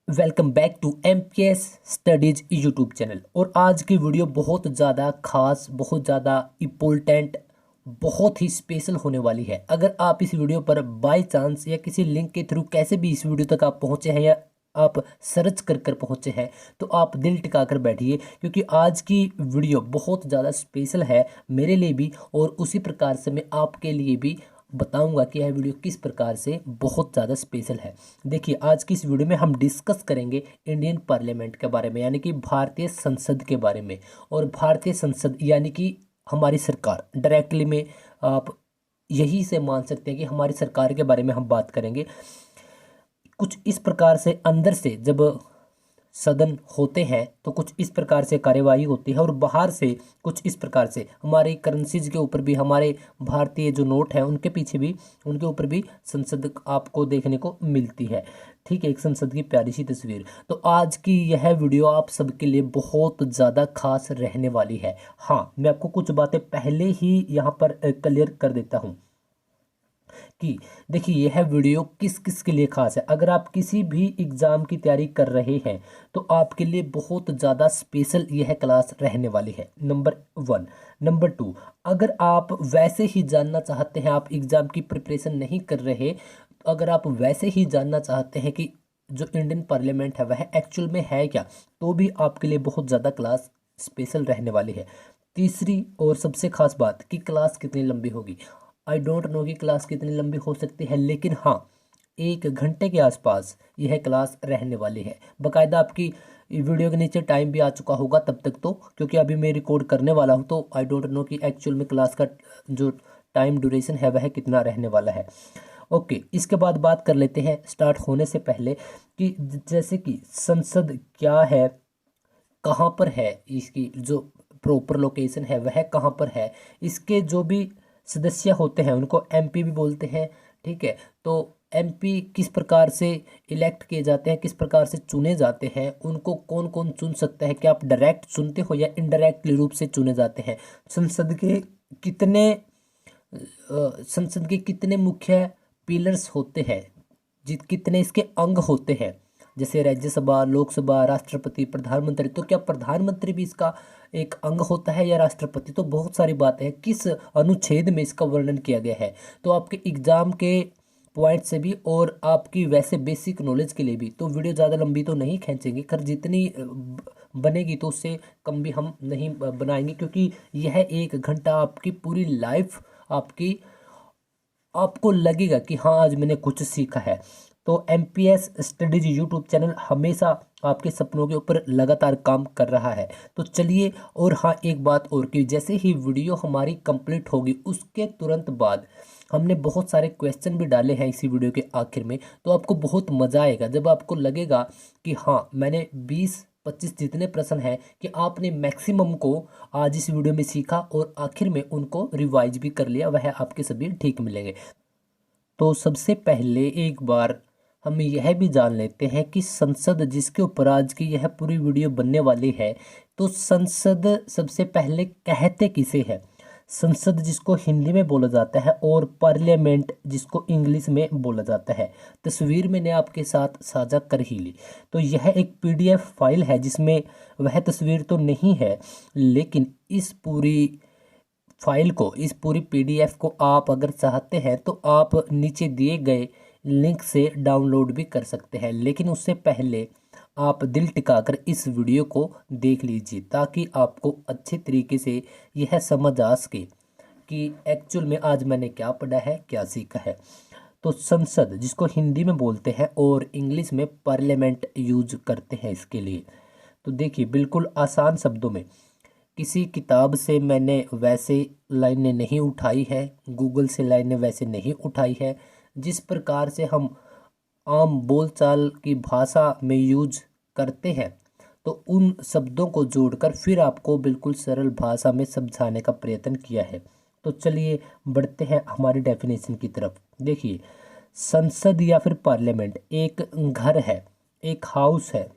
Welcome back to MPS studies YouTube channel. और आज की वीडियो बहुत ज़्यादा खास, बहुत ज़्यादा इम्पोर्टेंट, बहुत ही स्पेशल होने वाली है। अगर आप इस वीडियो पर बाय चांस या किसी लिंक के थ्रू कैसे भी इस वीडियो तक आप पहुँचे हैं या आप सर्च कर कर पहुँचे हैं तो आप दिल टिका कर बैठिए, क्योंकि आज की वीडियो बहुत ज़्यादा स्पेशल है मेरे लिए भी, और उसी प्रकार से मैं आपके लिए भी बताऊंगा कि यह वीडियो किस प्रकार से बहुत ज़्यादा स्पेशल है। देखिए, आज की इस वीडियो में हम डिस्कस करेंगे इंडियन पार्लियामेंट के बारे में, यानी कि भारतीय संसद के बारे में। और भारतीय संसद यानी कि हमारी सरकार, डायरेक्टली में आप यही से मान सकते हैं कि हमारी सरकार के बारे में हम बात करेंगे। कुछ इस प्रकार से अंदर से जब सदन होते हैं तो कुछ इस प्रकार से कार्यवाही होती है, और बाहर से कुछ इस प्रकार से हमारी करेंसीज के ऊपर भी, हमारे भारतीय जो नोट हैं उनके पीछे भी, उनके ऊपर भी संसद आपको देखने को मिलती है। ठीक है, एक संसद की प्यारी सी तस्वीर। तो आज की यह वीडियो आप सबके लिए बहुत ज़्यादा खास रहने वाली है। हाँ, मैं आपको कुछ बातें पहले ही यहाँ पर क्लियर कर देता हूँ कि देखिए, यह वीडियो किस किस के लिए खास है। अगर आप किसी भी एग्ज़ाम की तैयारी कर रहे हैं तो आपके लिए बहुत ज़्यादा स्पेशल यह क्लास रहने वाली है, नंबर 1। नंबर 2, अगर आप वैसे ही जानना चाहते हैं, आप एग्ज़ाम की प्रिपरेशन नहीं कर रहे, अगर आप वैसे ही जानना चाहते हैं कि जो इंडियन पार्लियामेंट है वह एक्चुअल में है क्या, तो भी आपके लिए बहुत ज़्यादा क्लास स्पेशल रहने वाली है। तीसरी और सबसे खास बात कि क्लास कितनी लंबी होगी। आई डोंट नो कि क्लास कितनी लंबी हो सकती है, लेकिन हाँ, 1 घंटे के आसपास यह क्लास रहने वाली है। बाकायदा आपकी वीडियो के नीचे टाइम भी आ चुका होगा तब तक, तो क्योंकि अभी मैं रिकॉर्ड करने वाला हूँ तो आई डोंट नो कि एक्चुअल में क्लास का जो टाइम ड्यूरेशन है वह कितना रहने वाला है। ओके, इसके बाद बात कर लेते हैं स्टार्ट होने से पहले कि जैसे कि संसद क्या है, कहाँ पर है, इसकी जो प्रॉपर लोकेशन है वह कहाँ पर है, इसके जो भी सदस्य होते हैं उनको MP भी बोलते हैं। ठीक है, तो MP किस प्रकार से इलेक्ट किए जाते हैं, किस प्रकार से चुने जाते हैं, उनको कौन कौन चुन सकता है, क्या आप डायरेक्ट चुनते हो या इनडायरेक्टली रूप से चुने जाते हैं, संसद के कितने संसद के कितने मुख्य पिलर्स होते हैं, कितने इसके अंग होते हैं, जैसे राज्यसभा, लोकसभा, राष्ट्रपति, प्रधानमंत्री। तो क्या प्रधानमंत्री भी इसका एक अंग होता है या राष्ट्रपति? तो बहुत सारी बातें हैं, किस अनुच्छेद में इसका वर्णन किया गया है। तो आपके एग्जाम के पॉइंट से भी और आपकी वैसे बेसिक नॉलेज के लिए भी तो वीडियो ज़्यादा लंबी तो नहीं खींचेंगे, खैर जितनी बनेगी तो उससे कम भी हम नहीं बनाएंगे, क्योंकि यह 1 घंटा आपकी पूरी लाइफ आपकी, आपको लगेगा कि हाँ आज मैंने कुछ सीखा है। तो MPS स्टडीज यूट्यूब चैनल हमेशा आपके सपनों के ऊपर लगातार काम कर रहा है। तो चलिए, और हाँ एक बात और कि जैसे ही वीडियो हमारी कंप्लीट होगी उसके तुरंत बाद हमने बहुत सारे क्वेश्चन भी डाले हैं इसी वीडियो के आखिर में। तो आपको बहुत मज़ा आएगा जब आपको लगेगा कि हाँ, मैंने 20-25 जितने प्रश्न हैं कि आपने मैक्सिमम को आज इस वीडियो में सीखा और आखिर में उनको रिवाइज भी कर लिया, वह आपके सभी ठीक मिलेंगे। तो सबसे पहले एक बार हम यह भी जान लेते हैं कि संसद, जिसके ऊपर आज की यह पूरी वीडियो बनने वाली है, तो संसद सबसे पहले कहते किसे है। संसद जिसको हिंदी में बोला जाता है और पार्लियामेंट जिसको इंग्लिश में बोला जाता है। तस्वीर मैंने आपके साथ साझा कर ही ली। तो यह एक PDF फाइल है जिसमें वह तस्वीर तो नहीं है, लेकिन इस पूरी फाइल को, इस पूरी PDF को आप अगर चाहते हैं तो आप नीचे दिए गए लिंक से डाउनलोड भी कर सकते हैं। लेकिन उससे पहले आप दिल टिकाकर इस वीडियो को देख लीजिए, ताकि आपको अच्छे तरीके से यह समझ आ सके कि एक्चुअल में आज मैंने क्या पढ़ा है, क्या सीखा है। तो संसद जिसको हिंदी में बोलते हैं और इंग्लिश में पार्लियामेंट यूज करते हैं इसके लिए। तो देखिए, बिल्कुल आसान शब्दों में, किसी किताब से मैंने वैसे लाइनें नहीं उठाई है, गूगल से लाइनें वैसे नहीं उठाई है, जिस प्रकार से हम आम बोलचाल की भाषा में यूज करते हैं, तो उन शब्दों को जोड़कर फिर आपको बिल्कुल सरल भाषा में समझाने का प्रयत्न किया है। तो चलिए बढ़ते हैं हमारी डेफिनेशन की तरफ। देखिए, संसद या फिर पार्लियामेंट एक घर है, एक हाउस है,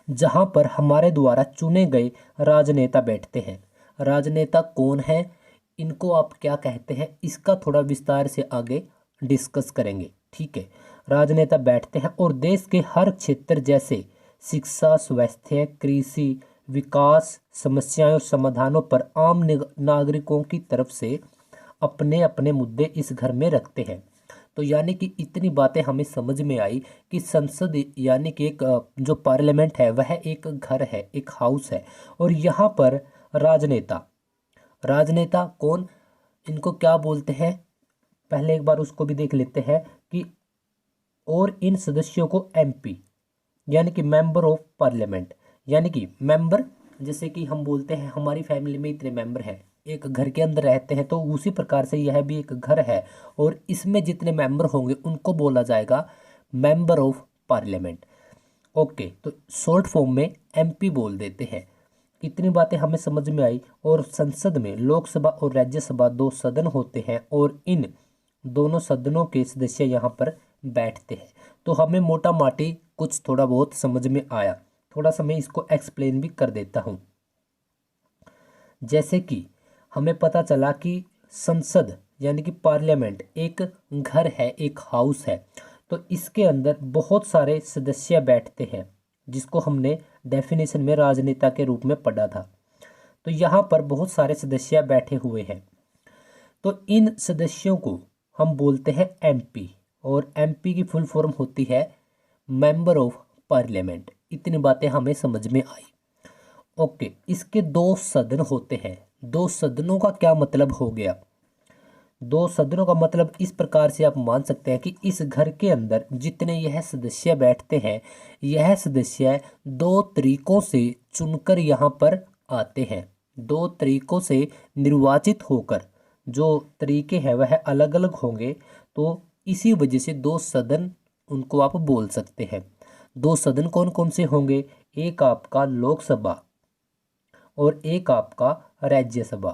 जहां पर हमारे द्वारा चुने गए राजनेता बैठते हैं। राजनेता कौन है, इनको आप क्या कहते हैं, इसका थोड़ा विस्तार से आगे डिस्कस करेंगे। ठीक है, राजनेता बैठते हैं और देश के हर क्षेत्र जैसे शिक्षा, स्वास्थ्य, कृषि, विकास समस्याएं और समाधानों पर आम नागरिकों की तरफ से अपने अपने मुद्दे इस घर में रखते हैं। तो यानी कि इतनी बातें हमें समझ में आई कि संसद यानी कि एक जो पार्लियामेंट है वह एक घर है, एक हाउस है। और यहाँ पर राजनेता, राजनेता कौन, इनको क्या बोलते हैं, पहले एक बार उसको भी देख लेते हैं कि और इन सदस्यों को एमपी यानी कि मेंबर ऑफ पार्लियामेंट, यानी कि मेंबर, जैसे कि हम बोलते हैं हमारी फैमिली में इतने मेंबर हैं, एक घर के अंदर रहते हैं, तो उसी प्रकार से यह भी एक घर है और इसमें जितने मेंबर होंगे उनको बोला जाएगा मेंबर ऑफ पार्लियामेंट। ओके, तो शॉर्ट फॉर्म में एमपी बोल देते हैं। इतनी बातें हमें समझ में आई। और संसद में लोकसभा और राज्यसभा दो सदन होते हैं और इन दोनों सदनों के सदस्य यहाँ पर बैठते हैं। तो हमें मोटा माटी कुछ थोड़ा बहुत समझ में आया। थोड़ा सा मैं इसको एक्सप्लेन भी कर देता हूँ। जैसे कि हमें पता चला कि संसद यानी कि पार्लियामेंट एक घर है, एक हाउस है, तो इसके अंदर बहुत सारे सदस्य बैठते हैं जिसको हमने डेफिनेशन में राजनेता के रूप में पढ़ा था। तो यहाँ पर बहुत सारे सदस्य बैठे हुए हैं, तो इन सदस्यों को हम बोलते हैं एमपी और एमपी की फुल फॉर्म होती है मेंबर ऑफ पार्लियामेंट। इतनी बातें हमें समझ में आई। ओके, इसके दो सदन होते हैं। दो सदनों का क्या मतलब हो गया? दो सदनों का मतलब इस प्रकार से आप मान सकते हैं कि इस घर के अंदर जितने यह सदस्य बैठते हैं, यह सदस्य दो तरीकों से चुनकर यहाँ पर आते हैं। दो तरीकों से निर्वाचित होकर, जो तरीके हैं वह अलग अलग होंगे, तो इसी वजह से दो सदन उनको आप बोल सकते हैं। दो सदन कौन कौन से होंगे? एक आपका लोकसभा और एक आपका राज्यसभा।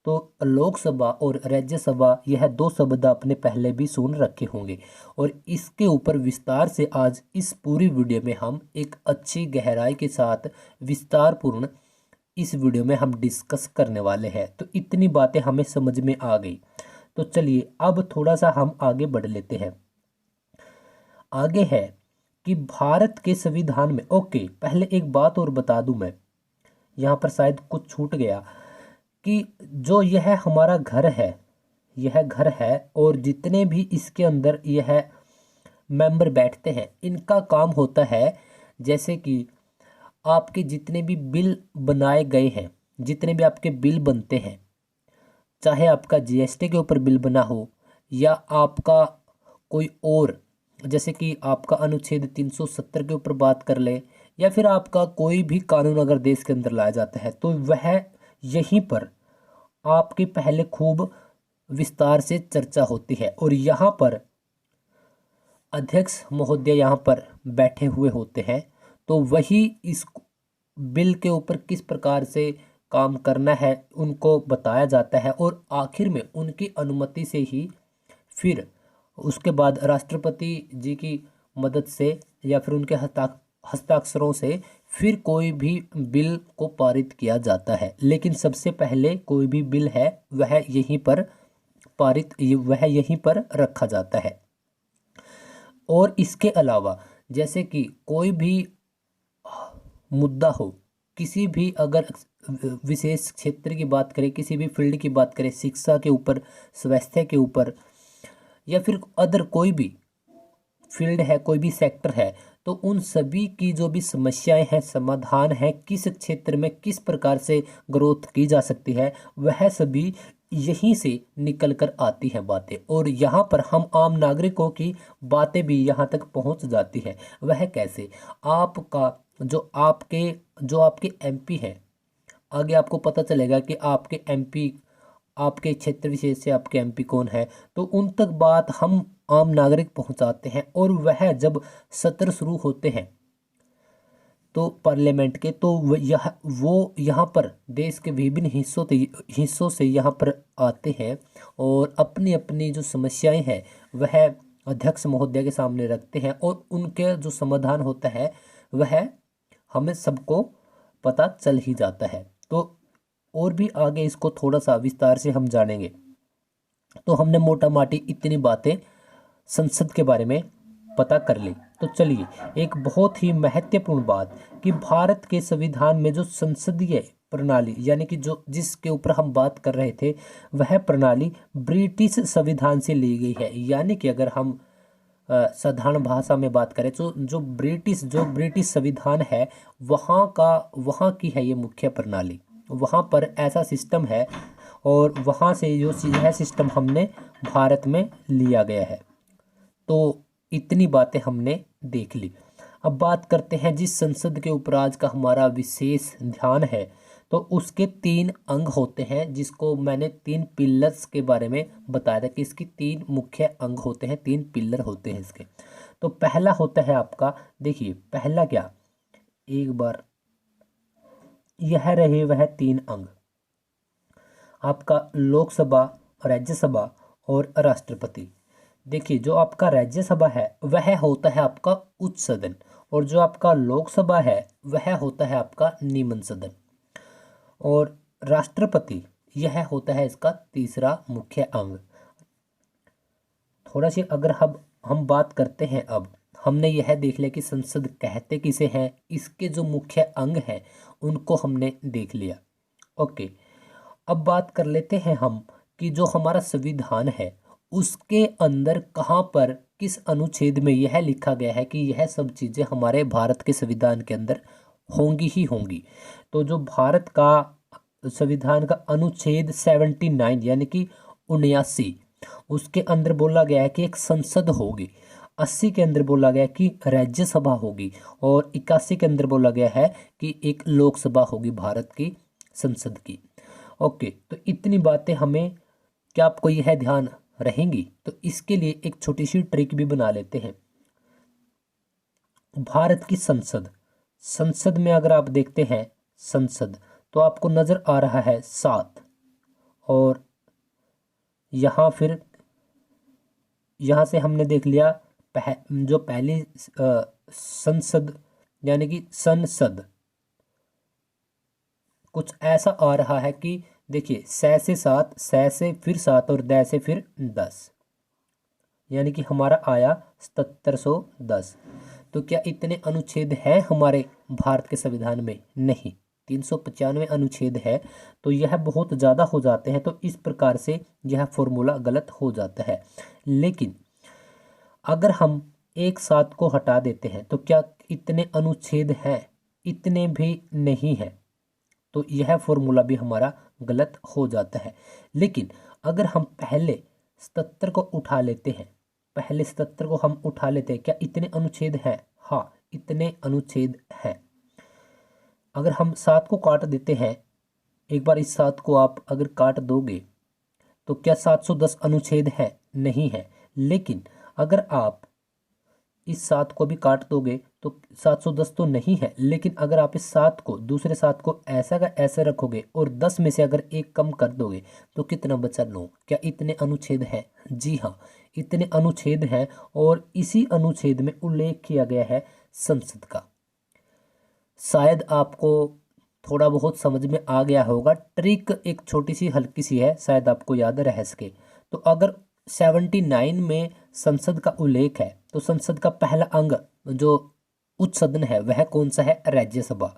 तो लोकसभा और राज्यसभा, यह दो शब्द आपने पहले भी सुन रखे होंगे और इसके ऊपर विस्तार से आज इस पूरी वीडियो में हम एक अच्छी गहराई के साथ विस्तारपूर्ण इस वीडियो में हम डिस्कस करने वाले हैं। तो इतनी बातें हमें समझ में आ गई। तो चलिए अब थोड़ा सा हम आगे बढ़ लेते हैं। आगे है कि भारत के संविधान में, ओके पहले एक बात और बता दूं मैं, यहाँ पर शायद कुछ छूट गया, कि जो यह हमारा घर है, यह घर है और जितने भी इसके अंदर यह मेंबर बैठते हैं, इनका काम होता है जैसे कि आपके जितने भी बिल बनाए गए हैं, जितने भी आपके बिल बनते हैं, चाहे आपका जीएसटी के ऊपर बिल बना हो या आपका कोई और, जैसे कि आपका अनुच्छेद 370 के ऊपर बात कर ले, या फिर आपका कोई भी कानून अगर देश के अंदर लाया जाता है, तो वह यहीं पर आपके पहले खूब विस्तार से चर्चा होती है और यहाँ पर अध्यक्ष महोदय यहाँ पर बैठे हुए होते हैं। तो वही इस बिल के ऊपर किस प्रकार से काम करना है उनको बताया जाता है और आखिर में उनकी अनुमति से ही फिर उसके बाद राष्ट्रपति जी की मदद से या फिर उनके हस्ताक्षरों से फिर कोई भी बिल को पारित किया जाता है। लेकिन सबसे पहले कोई भी बिल है वह यहीं पर पारित, वह यहीं पर रखा जाता है। और इसके अलावा जैसे कि कोई भी मुद्दा हो, किसी भी अगर विशेष क्षेत्र की बात करें, किसी भी फील्ड की बात करें, शिक्षा के ऊपर, स्वास्थ्य के ऊपर, या फिर अदर कोई भी फील्ड है, कोई भी सेक्टर है, तो उन सभी की जो भी समस्याएं हैं, समाधान है, किस क्षेत्र में किस प्रकार से ग्रोथ की जा सकती है, वह सभी यहीं से निकल कर आती हैं बातें। और यहाँ पर हम आम नागरिकों की बातें भी यहाँ तक पहुँच जाती है। वह कैसे? आपका जो आपके एमपी हैं, आगे आपको पता चलेगा कि आपके एमपी, आपके क्षेत्र विशेष से आपके एमपी कौन है, तो उन तक बात हम आम नागरिक पहुंचाते हैं। और वह जब सत्र शुरू होते हैं तो पार्लियामेंट के, तो वो यहाँ पर देश के विभिन्न हिस्सों से यहाँ पर आते हैं और अपनी अपनी जो समस्याएं हैं वह अध्यक्ष महोदय के सामने रखते हैं और उनके जो समाधान होता है वह हमें सबको पता चल ही जाता है। तो और भी आगे इसको थोड़ा सा विस्तार से हम जानेंगे। तो हमने मोटा माटी इतनी बातें संसद के बारे में पता कर ले। तो चलिए, एक बहुत ही महत्वपूर्ण बात कि भारत के संविधान में जो संसदीय प्रणाली यानी कि जो जिसके ऊपर हम बात कर रहे थे, वह प्रणाली ब्रिटिश संविधान से ली गई है। यानी कि अगर हम साधारण भाषा में बात करें तो जो ब्रिटिश संविधान है, वहाँ की है ये मुख्य प्रणाली। वहाँ पर ऐसा सिस्टम है और वहाँ से जो यह सिस्टम हमने भारत में लिया गया है। तो इतनी बातें हमने देख ली। अब बात करते हैं जिस संसद के ऊपर आज का हमारा विशेष ध्यान है। तो उसके 3 अंग होते हैं, जिसको मैंने 3 पिलर्स के बारे में बताया था कि इसकी 3 मुख्य अंग होते हैं, 3 पिलर होते हैं इसके। तो पहला होता है आपका, देखिए पहला क्या, एक बार यह रहे वह 3 अंग आपका लोकसभा, राज्यसभा और राष्ट्रपति। देखिए, जो आपका राज्यसभा है वह होता है आपका उच्च सदन, और जो आपका लोकसभा है वह होता है आपका निम्न सदन, और राष्ट्रपति यह होता है इसका तीसरा मुख्य अंग। थोड़ा सी अगर हम बात करते हैं, अब हमने यह देख लिया कि संसद कहते किसे हैं, इसके जो मुख्य अंग हैं उनको हमने देख लिया। ओके, अब बात कर लेते हैं हम कि जो हमारा संविधान है उसके अंदर कहाँ पर किस अनुच्छेद में यह लिखा गया है कि यह सब चीज़ें हमारे भारत के संविधान के अंदर होंगी ही होंगी। तो जो भारत का संविधान का अनुच्छेद 79 यानी कि 79, उसके अंदर बोला गया है कि एक संसद होगी। 80 के अंदर बोला गया कि राज्यसभा होगी, और 81 के अंदर बोला गया है कि एक लोकसभा होगी भारत की संसद की। ओके, तो इतनी बातें हमें, क्या आपको यह ध्यान रहेंगी? तो इसके लिए एक छोटी सी ट्रिक भी बना लेते हैं। भारत की संसद में अगर आप देखते हैं संसद, तो आपको नजर आ रहा है 7, और यहाँ से हमने देख लिया जो पहली संसद यानी कि संसद कुछ ऐसा आ रहा है कि देखिए से 7, से फिर 7 और द से फिर 10, यानी कि हमारा आया 7710। तो क्या इतने अनुच्छेद हैं हमारे भारत के संविधान में? नहीं, 395 अनुच्छेद है, तो यह बहुत ज़्यादा हो जाते हैं। तो इस प्रकार से यह फॉर्मूला गलत हो जाता है। लेकिन अगर हम एक 7 को हटा देते हैं तो क्या इतने अनुच्छेद हैं? इतने भी नहीं है, तो यह फॉर्मूला भी हमारा गलत हो जाता है। लेकिन अगर हम पहले 77 को उठा लेते हैं, क्या इतने अनुच्छेद हैं? हाँ, इतने अनुच्छेद हैं। अगर हम 7 को काट देते हैं, एक बार इस 7 को आप अगर काट दोगे तो क्या 710 अनुच्छेद है? नहीं है। लेकिन अगर आप इस 7 को भी काट दोगे तो 710 तो नहीं है, लेकिन अगर आप इस 7 को, दूसरे 7 को ऐसा का ऐसा रखोगे और 10 में से अगर एक कम कर दोगे तो कितना बचा? 9। क्या इतने अनुच्छेद हैं? जी हाँ, इतने अनुच्छेद हैं, और इसी अनुच्छेद में उल्लेख किया गया है संसद का। शायद आपको थोड़ा बहुत समझ में आ गया होगा। ट्रिक एक छोटी सी हल्की सी है, शायद आपको याद रह सके। तो अगर 79 में संसद का उल्लेख है तो संसद का पहला अंग जो उच्च सदन है वह कौन सा है? राज्यसभा।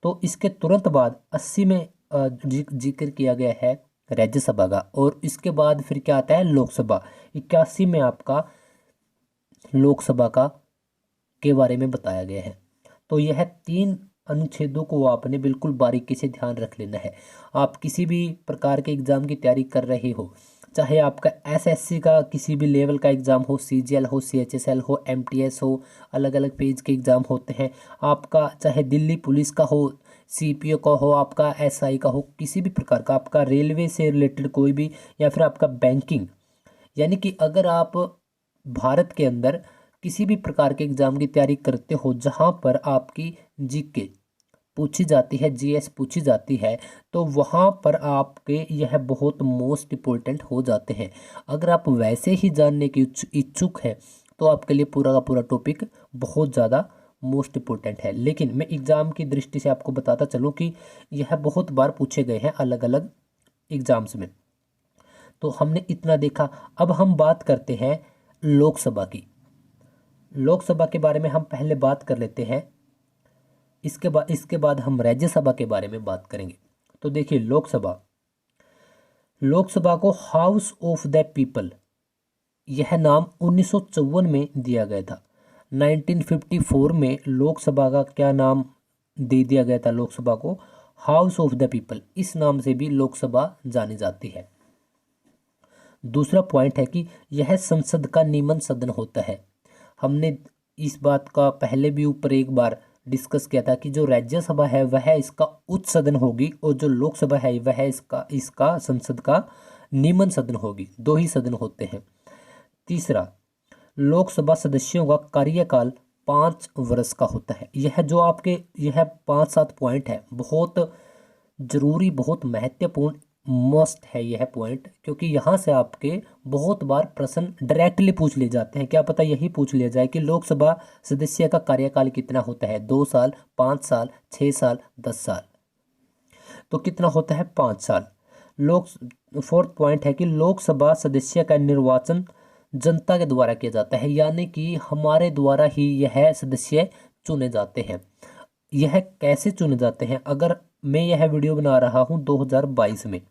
तो इसके तुरंत बाद 80 में जिक्र किया गया है राज्यसभा का, और इसके बाद फिर क्या आता है? लोकसभा। 81 में आपका लोकसभा का के बारे में बताया गया है। तो यह 3 अनुच्छेदों को आपने बिल्कुल बारीकी से ध्यान रख लेना है। आप किसी भी प्रकार के एग्जाम की तैयारी कर रहे हो, चाहे आपका एसएससी का किसी भी लेवल का एग्ज़ाम हो, सीजीएल हो, सीएचएसएल हो, एमटीएस हो, अलग अलग पेज के एग्ज़ाम होते हैं। आपका चाहे दिल्ली पुलिस का हो, सीपीओ का हो, आपका एसआई का हो, किसी भी प्रकार का, आपका रेलवे से रिलेटेड कोई भी, या फिर आपका बैंकिंग, यानी कि अगर आप भारत के अंदर किसी भी प्रकार के एग्ज़ाम की तैयारी करते हो जहाँ पर आपकी जीके पूछी जाती है, जीएस पूछी जाती है, तो वहाँ पर आपके यह बहुत मोस्ट इम्पोर्टेंट हो जाते हैं। अगर आप वैसे ही जानने के इच्छुक हैं तो आपके लिए पूरा का पूरा टॉपिक बहुत ज़्यादा मोस्ट इम्पोर्टेंट है। लेकिन मैं एग्ज़ाम की दृष्टि से आपको बताता चलूँ कि यह बहुत बार पूछे गए हैं अलग अलग एग्ज़ाम्स में। तो हमने इतना देखा। अब हम बात करते हैं लोकसभा की। लोकसभा के बारे में हम पहले बात कर लेते हैं, इसके बाद हम राज्यसभा के बारे में बात करेंगे। तो देखिए, लोकसभा को हाउस ऑफ द पीपल यह नाम 1954 में दिया गया था। 1954 में लोकसभा का क्या नाम दे दिया गया था? लोकसभा को हाउस ऑफ द पीपल, इस नाम से भी लोकसभा जानी जाती है। दूसरा पॉइंट है कि यह संसद का निम्न सदन होता है। हमने इस बात का पहले भी ऊपर एक बार डिस्कस किया था कि जो राज्यसभा है वह इसका उच्च सदन होगी और जो लोकसभा है वह इसका संसद का निम्न सदन होगी। दो ही सदन होते हैं। तीसरा, लोकसभा सदस्यों का कार्यकाल 5 वर्ष का होता है। यह 5-7 पॉइंट है, बहुत जरूरी, बहुत महत्वपूर्ण, मस्ट है यह पॉइंट, क्योंकि यहाँ से आपके बहुत बार प्रश्न डायरेक्टली पूछ लिए जाते हैं। क्या पता यही पूछ लिया जाए कि लोकसभा सदस्य का कार्यकाल कितना होता है? 2 साल, 5 साल, 6 साल, 10 साल। तो कितना होता है? 5 साल। फोर्थ पॉइंट है कि लोकसभा सदस्य का निर्वाचन जनता के द्वारा किया जाता है, यानी कि हमारे द्वारा ही यह सदस्य चुने जाते हैं। यह कैसे चुने जाते हैं? अगर मैं यह वीडियो बना रहा हूं 2022 में,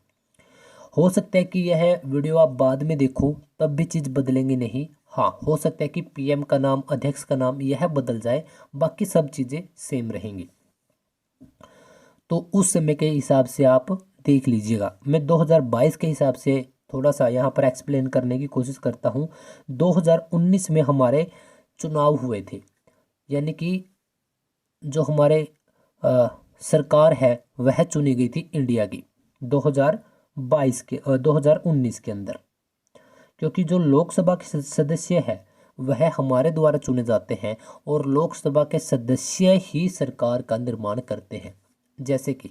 हो सकता है कि यह वीडियो आप बाद में देखो तब भी चीज़ बदलेंगी नहीं। हाँ, हो सकता है कि पीएम का नाम, अध्यक्ष का नाम यह बदल जाए, बाकी सब चीज़ें सेम रहेंगी। तो उस समय के हिसाब से आप देख लीजिएगा। मैं 2022 के हिसाब से थोड़ा सा यहाँ पर एक्सप्लेन करने की कोशिश करता हूँ। 2019 में हमारे चुनाव हुए थे, यानी कि जो हमारे सरकार है वह चुनी गई थी इंडिया की 2019 के अंदर, क्योंकि जो लोकसभा के सदस्य है वह हमारे द्वारा चुने जाते हैं और लोकसभा के सदस्य ही सरकार का निर्माण करते हैं। जैसे कि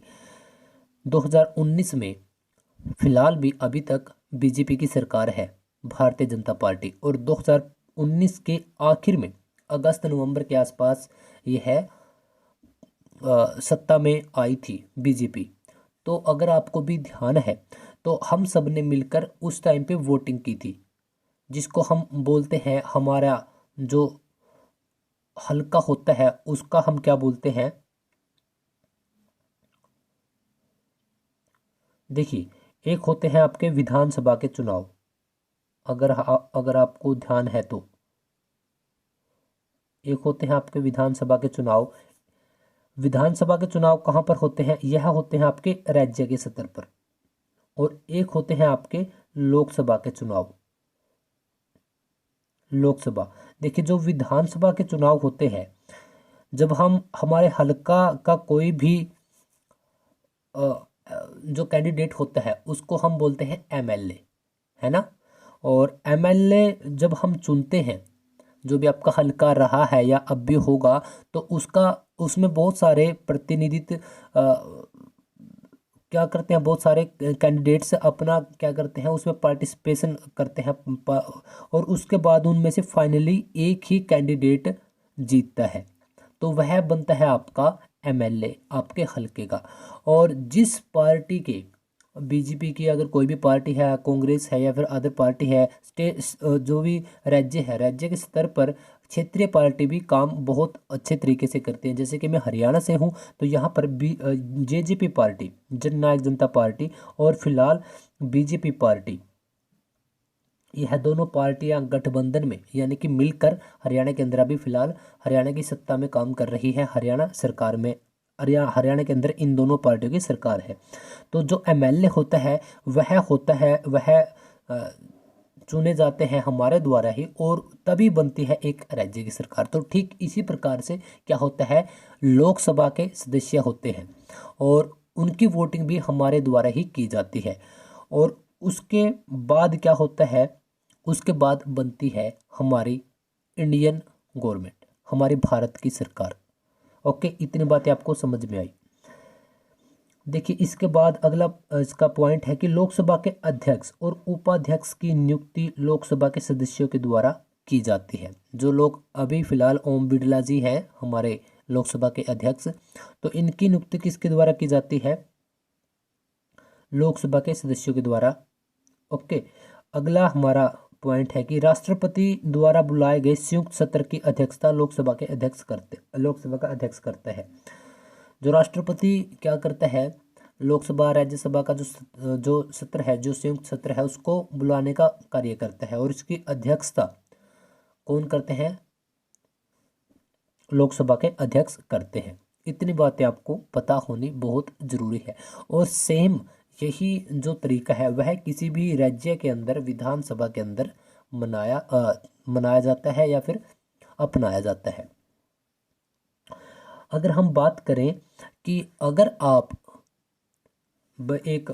2019 में फिलहाल भी अभी तक बीजेपी की सरकार है, भारतीय जनता पार्टी, और 2019 के आखिर में अगस्त नवंबर के आसपास यह सत्ता में आई थी बीजेपी। तो अगर आपको भी ध्यान है तो हम सब ने मिलकर उस टाइम पे वोटिंग की थी, जिसको हम बोलते हैं, हमारा जो हल्का होता है उसका हम क्या बोलते हैं? देखिए, एक होते हैं आपके विधानसभा के चुनाव, अगर आपको ध्यान है तो एक होते हैं आपके विधानसभा के चुनाव। विधानसभा के चुनाव कहाँ पर होते हैं? यह होते हैं आपके राज्य के स्तर पर। और एक होते हैं आपके लोकसभा के चुनाव। लोकसभा, देखिए, जो विधानसभा के चुनाव होते हैं, जब हम हमारे हलका का कोई भी जो कैंडिडेट होता है उसको हम बोलते हैं एमएलए, है ना। और एमएलए जब हम चुनते हैं, जो भी आपका हल्का रहा है या अब भी होगा, तो उसमें बहुत सारे प्रतिनिधित्व क्या करते हैं, बहुत सारे कैंडिडेट्स अपना क्या करते हैं, उसमें पार्टिसिपेशन करते हैं, और उसके बाद उनमें से फाइनली एक ही कैंडिडेट जीतता है, तो वह बनता है आपका एमएलए, आपके हलके का। और जिस पार्टी के, बीजेपी की अगर कोई भी पार्टी है, कांग्रेस है या फिर अदर पार्टी है, स्टेट जो भी राज्य है, राज्य के स्तर पर क्षेत्रीय पार्टी भी काम बहुत अच्छे तरीके से करते हैं। जैसे कि मैं हरियाणा से हूँ, तो यहाँ पर भी जेजेपी पार्टी, जननायक जनता पार्टी, और फिलहाल बीजेपी पार्टी, यह दोनों पार्टियां गठबंधन में, यानी कि मिलकर हरियाणा के अंदर अभी फिलहाल हरियाणा की सत्ता में काम कर रही है। हरियाणा सरकार में, हरियाणा के अंदर इन दोनों पार्टियों की सरकार है। तो जो एमएलए होता है वह चुने जाते हैं हमारे द्वारा ही, और तभी बनती है एक राज्य की सरकार। तो ठीक इसी प्रकार से क्या होता है, लोकसभा के सदस्य होते हैं और उनकी वोटिंग भी हमारे द्वारा ही की जाती है। और उसके बाद क्या होता है, उसके बाद बनती है हमारी इंडियन गवर्नमेंट, हमारी भारत की सरकार। ओके, इतनी बातें आपको समझ में आई। देखिए, इसके बाद अगला इसका पॉइंट है कि लोकसभा के अध्यक्ष और उपाध्यक्ष की नियुक्ति लोकसभा के सदस्यों के द्वारा की जाती है। जो लोग अभी फिलहाल ओम बिरला जी हैं हमारे लोकसभा के अध्यक्ष, तो इनकी नियुक्ति किसके द्वारा की जाती है? लोकसभा के सदस्यों के द्वारा। ओके, अगला हमारा पॉइंट है कि राष्ट्रपति द्वारा बुलाए गए संयुक्त सत्र की अध्यक्षता लोकसभा का अध्यक्ष करता है। जो राष्ट्रपति क्या करता है, लोकसभा राज्यसभा का जो सत्र है, जो संयुक्त सत्र है, उसको बुलाने का कार्य करता है और इसकी अध्यक्षता कौन करते हैं, लोकसभा के अध्यक्ष करते हैं। इतनी बातें आपको पता होनी बहुत जरूरी है। और सेम यही जो तरीका है वह किसी भी राज्य के अंदर विधानसभा के अंदर मनाया जाता है या फिर अपनाया जाता है। अगर हम बात करें कि अगर आप एक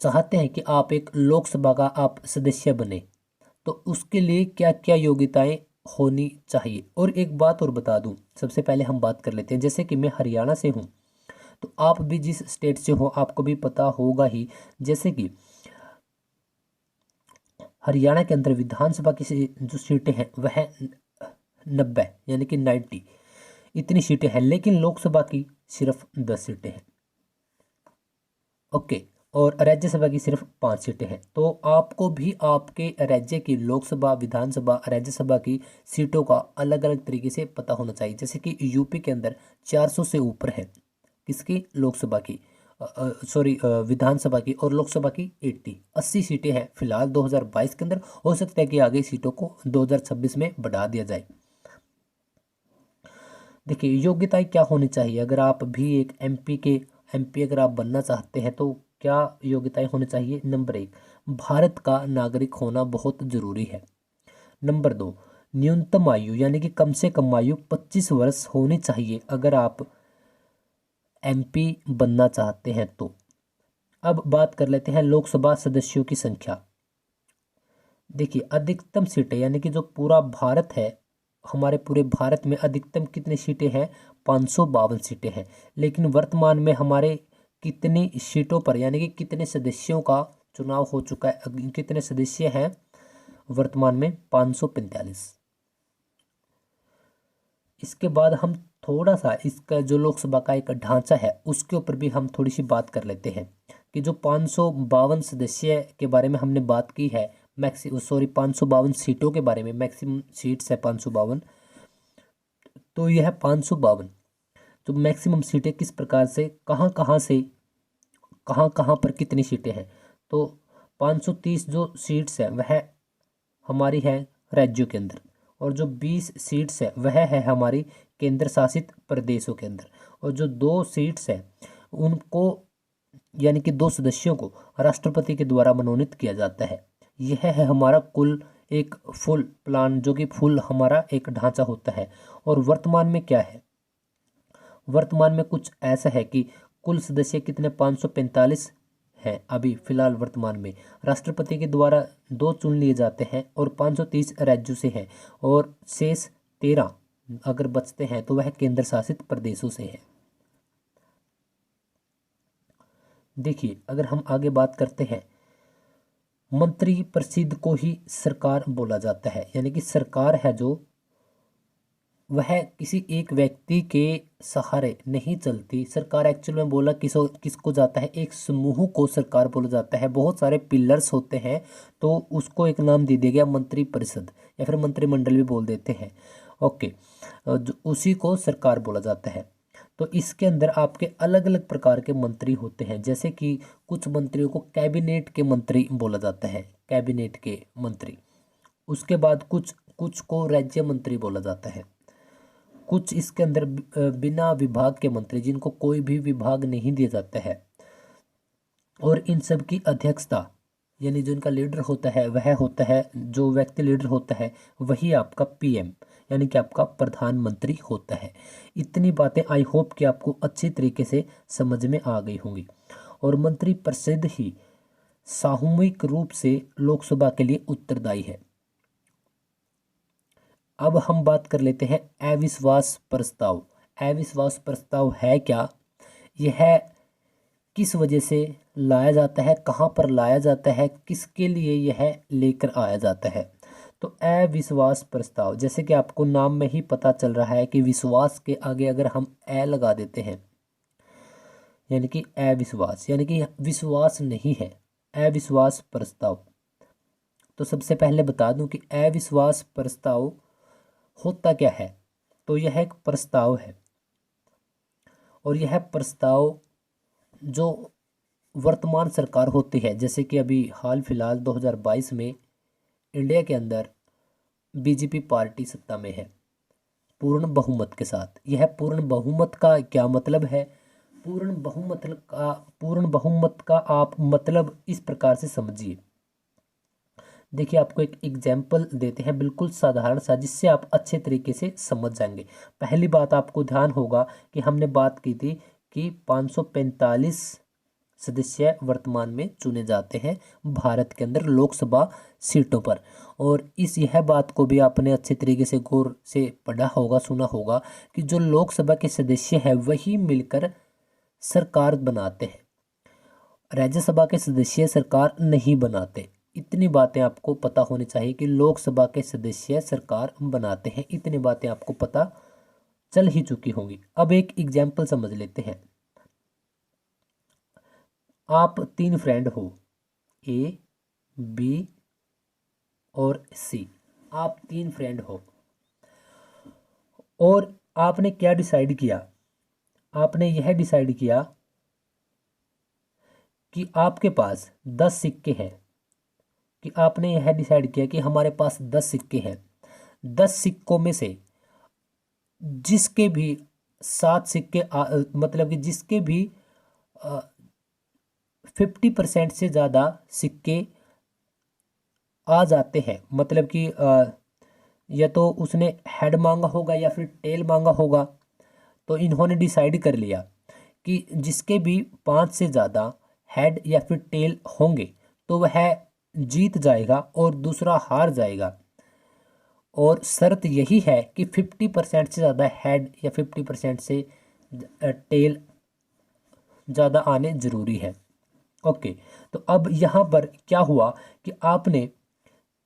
चाहते हैं कि आप एक लोकसभा का आप सदस्य बने तो उसके लिए क्या क्या योग्यताएं होनी चाहिए। और एक बात और बता दूं, सबसे पहले हम बात कर लेते हैं, जैसे कि मैं हरियाणा से हूं तो आप भी जिस स्टेट से हो आपको भी पता होगा ही, जैसे कि हरियाणा के अंदर विधानसभा की जो सीटें हैं वह 90 यानी कि 90 इतनी सीटें हैं, लेकिन लोकसभा की सिर्फ 10 सीटें हैं। ओके, और राज्यसभा की सिर्फ 5 सीटें हैं। तो आपको भी आपके राज्य की लोकसभा, विधानसभा, राज्यसभा की सीटों का अलग अलग तरीके से पता होना चाहिए। जैसे कि यूपी के अंदर 400 से ऊपर है किसकी, लोकसभा की, विधानसभा की, और लोकसभा की 80 सीटें हैं फिलहाल 2022 के अंदर। हो सकता है कि आगे सीटों को 2026 में बढ़ा दिया जाए। देखिए योग्यताएं क्या होनी चाहिए, अगर आप भी एक एमपी अगर आप बनना चाहते हैं तो क्या योग्यताएं होनी चाहिए। नंबर 1, भारत का नागरिक होना बहुत जरूरी है। नंबर 2, न्यूनतम आयु यानी कि कम से कम आयु 25 वर्ष होनी चाहिए अगर आप एमपी बनना चाहते हैं तो। अब बात कर लेते हैं लोकसभा सदस्यों की संख्या। देखिए अधिकतम सीटें यानी कि जो पूरा भारत है, हमारे पूरे भारत में अधिकतम कितनी सीटें हैं, 552 सीटें हैं। लेकिन वर्तमान में हमारे कितनी सीटों पर यानी कि कितने सदस्यों का चुनाव हो चुका है, कितने सदस्य हैं वर्तमान में, 545। इसके बाद हम थोड़ा सा इसका जो लोकसभा का एक ढांचा है उसके ऊपर भी हम थोड़ी सी बात कर लेते हैं कि जो 552 सदस्य के बारे में हमने बात की है, 552 सीटों के बारे में, मैक्सिमम सीट्स है 552। तो यह 552 जो मैक्सिमम सीटें किस प्रकार से कहाँ पर कितनी सीटें हैं, तो 530 जो सीट्स है वह हमारी है राज्यों के अंदर, और जो 20 सीट्स है वह है हमारी केंद्र शासित प्रदेशों के अंदर, और जो 2 सीट्स है उनको यानी कि 2 सदस्यों को राष्ट्रपति के द्वारा मनोनीत किया जाता है। यह है हमारा कुल एक फुल प्लान, जो कि फुल हमारा एक ढांचा होता है। और वर्तमान में क्या है, वर्तमान में कुछ ऐसा है कि कुल सदस्य कितने, 545 हैं अभी फिलहाल वर्तमान में। राष्ट्रपति के द्वारा 2 चुन लिए जाते हैं और 530 राज्यों से हैं, और शेष 13 अगर बचते हैं तो वह केंद्र शासित प्रदेशों से है। देखिए अगर हम आगे बात करते हैं, मंत्री परिषद को ही सरकार बोला जाता है, यानी कि सरकार है जो वह किसी एक व्यक्ति के सहारे नहीं चलती। सरकार एक्चुअल में बोला किसको जाता है, एक समूह को सरकार बोला जाता है। बहुत सारे पिलर्स होते हैं तो उसको एक नाम दे दिया गया मंत्री परिषद या फिर मंत्रिमंडल भी बोल देते हैं। ओके, उसी को सरकार बोला जाता है। तो इसके अंदर आपके अलग अलग प्रकार के मंत्री होते हैं, जैसे कि कुछ मंत्रियों को कैबिनेट के मंत्री बोला जाता है, कैबिनेट के मंत्री। उसके बाद कुछ को राज्य मंत्री बोला जाता है। कुछ इसके अंदर बिना विभाग के मंत्री, जिनको कोई भी विभाग नहीं दिया जाता है। और इन सब की अध्यक्षता यानी जो इनका लीडर होता है वह होता है, जो व्यक्ति लीडर होता है वही आपका पीएम यानी कि आपका प्रधानमंत्री होता है। इतनी बातें आई होप कि आपको अच्छी तरीके से समझ में आ गई होंगी। और मंत्री परिषद ही सामूहिक रूप से लोकसभा के लिए उत्तरदायी है। अब हम बात कर लेते हैं अविश्वास प्रस्ताव। अविश्वास प्रस्ताव है क्या, यह किस वजह से लाया जाता है, कहाँ पर लाया जाता है, किसके लिए यह लेकर आया जाता है। तो अविश्वास प्रस्ताव, जैसे कि आपको नाम में ही पता चल रहा है कि विश्वास के आगे अगर हम ए लगा देते हैं यानी कि अविश्वास यानी कि विश्वास नहीं है, अविश्वास प्रस्ताव। तो सबसे पहले बता दूं कि अविश्वास प्रस्ताव होता क्या है। तो यह एक प्रस्ताव है और यह प्रस्ताव जो वर्तमान सरकार होती है, जैसे कि अभी हाल फिलहाल 2022 में इंडिया के अंदर बीजेपी पार्टी सत्ता में है पूर्ण बहुमत के साथ। यह पूर्ण बहुमत का क्या मतलब है? पूर्ण बहुमत का आप मतलब इस प्रकार से समझिए। देखिए, आपको एक एग्जाम्पल देते हैं बिल्कुल साधारण सा, जिससे आप अच्छे तरीके से समझ जाएंगे। पहली बात आपको ध्यान होगा कि हमने बात की थी कि 545 सदस्य वर्तमान में चुने जाते हैं भारत के अंदर लोकसभा सीटों पर। और यह बात को भी आपने अच्छे तरीके से गौर से पढ़ा होगा, सुना होगा कि जो लोकसभा के सदस्य हैं वही मिलकर सरकार बनाते हैं, राज्यसभा के सदस्य सरकार नहीं बनाते। इतनी बातें आपको पता होनी चाहिए कि लोकसभा के सदस्य सरकार बनाते हैं। इतनी बातें आपको पता चल ही चुकी होंगी। अब एक एग्जाम्पल समझ लेते हैं। आप 3 फ्रेंड हो, ए, बी और सी। आप 3 फ्रेंड हो और आपने क्या डिसाइड किया? आपने यह डिसाइड किया कि आपके पास 10 सिक्के हैं, कि आपने यह डिसाइड किया कि हमारे पास 10 सिक्के हैं। 10 सिक्कों में से जिसके भी 7 सिक्के मतलब कि जिसके भी 50% से ज़्यादा सिक्के आ जाते हैं, मतलब कि या तो उसने हेड मांगा होगा या फिर टेल मांगा होगा। तो इन्होंने डिसाइड कर लिया कि जिसके भी 5 से ज़्यादा हेड या फिर टेल होंगे तो वह जीत जाएगा और दूसरा हार जाएगा। और शर्त यही है कि 50% से ज़्यादा हेड या 50% से टेल ज़्यादा आने ज़रूरी है। ओके, तो अब यहाँ पर क्या हुआ कि आपने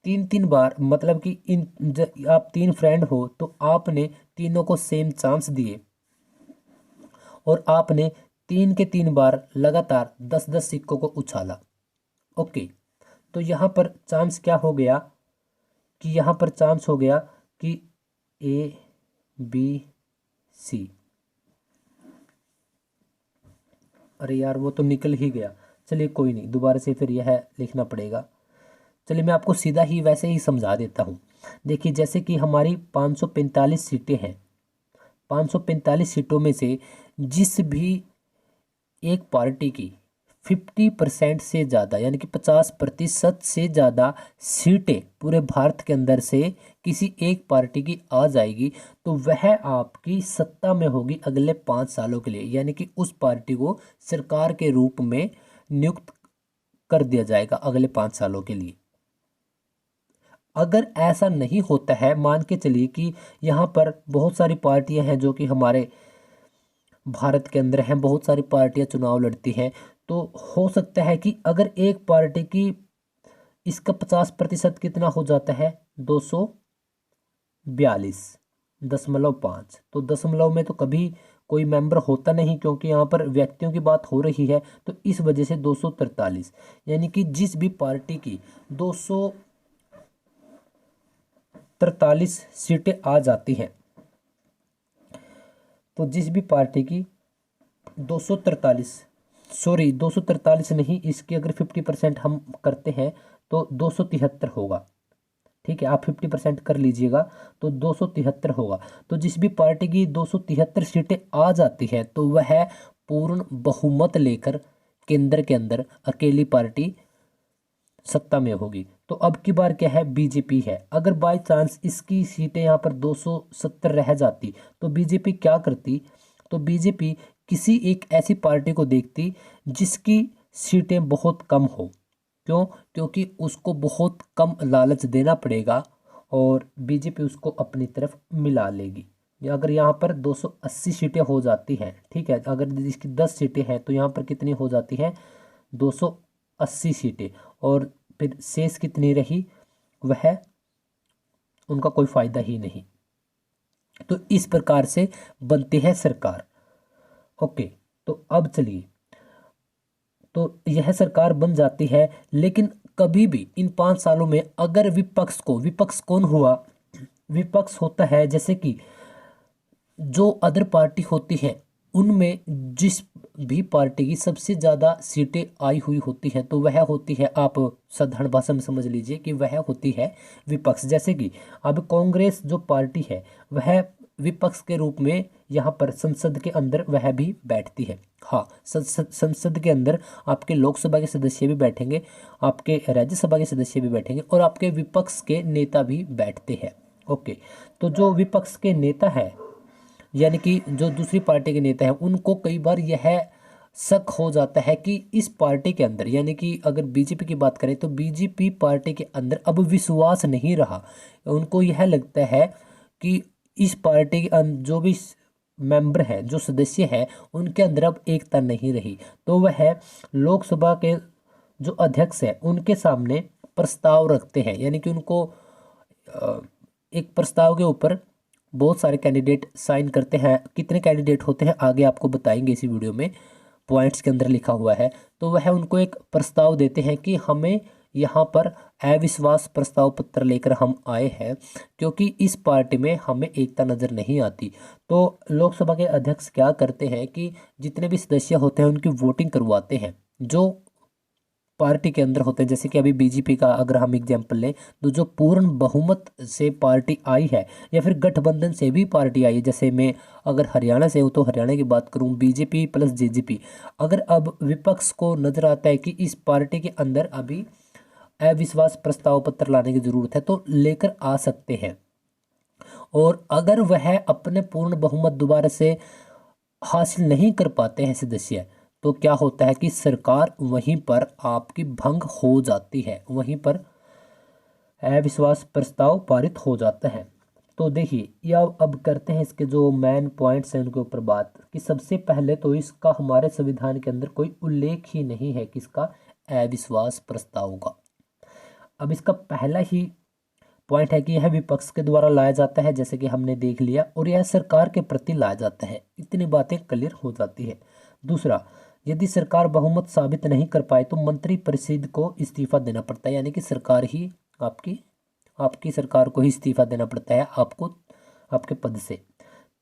3 बार, मतलब कि आप 3 फ्रेंड हो तो आपने तीनों को सेम चांस दिए और आपने 3 बार लगातार 10-10 सिक्कों को उछाला। ओके, तो यहाँ पर चांस क्या हो गया कि यहाँ पर चांस हो गया कि ए, बी, सी। अरे यार, वो तो निकल ही गया। चलिए कोई नहीं, दोबारा से फिर यह लिखना पड़ेगा। चलिए मैं आपको सीधा ही वैसे ही समझा देता हूँ। देखिए, जैसे कि हमारी 545 सीटें हैं। 545 सीटों में से जिस भी एक पार्टी की 50% से ज़्यादा, यानी कि 50% से ज़्यादा सीटें पूरे भारत के अंदर से किसी एक पार्टी की आ जाएगी तो वह आपकी सत्ता में होगी अगले 5 सालों के लिए, यानी कि उस पार्टी को सरकार के रूप में नियुक्त कर दिया जाएगा अगले 5 सालों के लिए। अगर ऐसा नहीं होता है, मान के चलिए कि यहाँ पर बहुत सारी पार्टियां हैं जो कि हमारे भारत के अंदर हैं, बहुत सारी पार्टियां चुनाव लड़ती हैं, तो हो सकता है कि अगर एक पार्टी की इसका 50% कितना हो जाता है, 242.5। तो दशमलव में तो कभी कोई मेंबर होता नहीं, क्योंकि यहाँ पर व्यक्तियों की बात हो रही है, तो इस वजह से 243, यानी कि जिस भी पार्टी की 243 सीटें आ जाती हैं, तो जिस भी पार्टी की 243, सॉरी 243 नहीं, इसकी अगर 50% हम करते हैं तो 273 होगा। ठीक है, आप 50% कर लीजिएगा तो 273 होगा। तो जिस भी पार्टी की 273 सीटें आ जाती हैं तो वह पूर्ण बहुमत लेकर केंद्र के अंदर अकेली पार्टी सत्ता में होगी। तो अब की बार क्या है, बीजेपी है। अगर बाय चांस इसकी सीटें यहाँ पर 270 रह जाती तो बीजेपी क्या करती? तो बीजेपी किसी एक ऐसी पार्टी को देखती जिसकी सीटें बहुत कम हो। क्यों? क्योंकि उसको बहुत कम लालच देना पड़ेगा और बीजेपी उसको अपनी तरफ मिला लेगी। या अगर यहाँ पर 280 सीटें हो जाती हैं, ठीक है, अगर इसकी 10 सीटें हैं तो यहाँ पर कितनी हो जाती हैं, 280 सीटें, और फिर शेष कितनी रही, वह उनका कोई फायदा ही नहीं। तो इस प्रकार से बनती है सरकार। ओके, तो अब चलिए, तो यह सरकार बन जाती है, लेकिन कभी भी इन 5 सालों में अगर विपक्ष कौन हुआ, विपक्ष होता है जैसे कि जो अदर पार्टी होती है उनमें जिस भी पार्टी की सबसे ज़्यादा सीटें आई हुई होती हैं तो वह होती है, आप साधारण भाषा में समझ लीजिए कि वह होती है विपक्ष। जैसे कि अब कांग्रेस जो पार्टी है वह विपक्ष के रूप में यहाँ पर संसद के अंदर वह भी बैठती है। हाँ, संसद के अंदर आपके लोकसभा के सदस्य भी बैठेंगे, आपके राज्यसभा के सदस्य भी बैठेंगे और आपके विपक्ष के नेता भी बैठते हैं। ओके, तो जो विपक्ष के नेता है यानी कि जो दूसरी पार्टी के नेता हैं उनको कई बार यह शक हो जाता है कि इस पार्टी के अंदर, यानी कि अगर बीजेपी की बात करें तो बीजेपी पार्टी के अंदर अब विश्वास नहीं रहा। उनको यह लगता है कि इस पार्टी के जो भी मेंबर हैं, जो सदस्य हैं, उनके अंदर अब एकता नहीं रही। तो वह लोकसभा के जो अध्यक्ष हैं उनके सामने प्रस्ताव रखते हैं, यानी कि उनको एक प्रस्ताव के ऊपर बहुत सारे कैंडिडेट साइन करते हैं। कितने कैंडिडेट होते हैं आगे आपको बताएंगे इसी वीडियो में, पॉइंट्स के अंदर लिखा हुआ है। तो वह उनको एक प्रस्ताव देते हैं कि हमें यहाँ पर अविश्वास प्रस्ताव पत्र लेकर हम आए हैं क्योंकि इस पार्टी में हमें एकता नज़र नहीं आती। तो लोकसभा के अध्यक्ष क्या करते हैं कि जितने भी सदस्य होते हैं उनकी वोटिंग करवाते हैं जो पार्टी के अंदर होते हैं। जैसे कि अभी बीजेपी का अगर हम एग्जांपल लें तो जो पूर्ण बहुमत से पार्टी आई है या फिर गठबंधन से भी पार्टी आई है, जैसे मैं अगर हरियाणा से हूँ तो हरियाणा की बात करूँ बीजेपी प्लस जेजेपी, अगर अब विपक्ष को नजर आता है कि इस पार्टी के अंदर अभी अविश्वास प्रस्ताव पत्र लाने की जरूरत है तो लेकर आ सकते हैं। और अगर वह अपने पूर्ण बहुमत दोबारा से हासिल नहीं कर पाते हैं सदस्य, तो क्या होता है कि सरकार वहीं पर आपकी भंग हो जाती है, वहीं पर अविश्वास प्रस्ताव पारित हो जाता है। तो देखिए या अब करते हैं इसके जो मेन पॉइंट्स हैं उनके ऊपर बात, कि सबसे पहले तो इसका हमारे संविधान के अंदर कोई उल्लेख ही नहीं है किसका, अविश्वास प्रस्ताव का। अब इसका पहला ही पॉइंट है कि यह विपक्ष के द्वारा लाया जाता है, जैसे कि हमने देख लिया, और यह सरकार के प्रति लाया जाता है। इतनी बातें क्लियर हो जाती है। दूसरा, यदि सरकार बहुमत साबित नहीं कर पाए तो मंत्रिपरिषद को इस्तीफा देना पड़ता है, यानी कि सरकार ही आपकी सरकार को ही इस्तीफा देना पड़ता है आपको आपके पद से।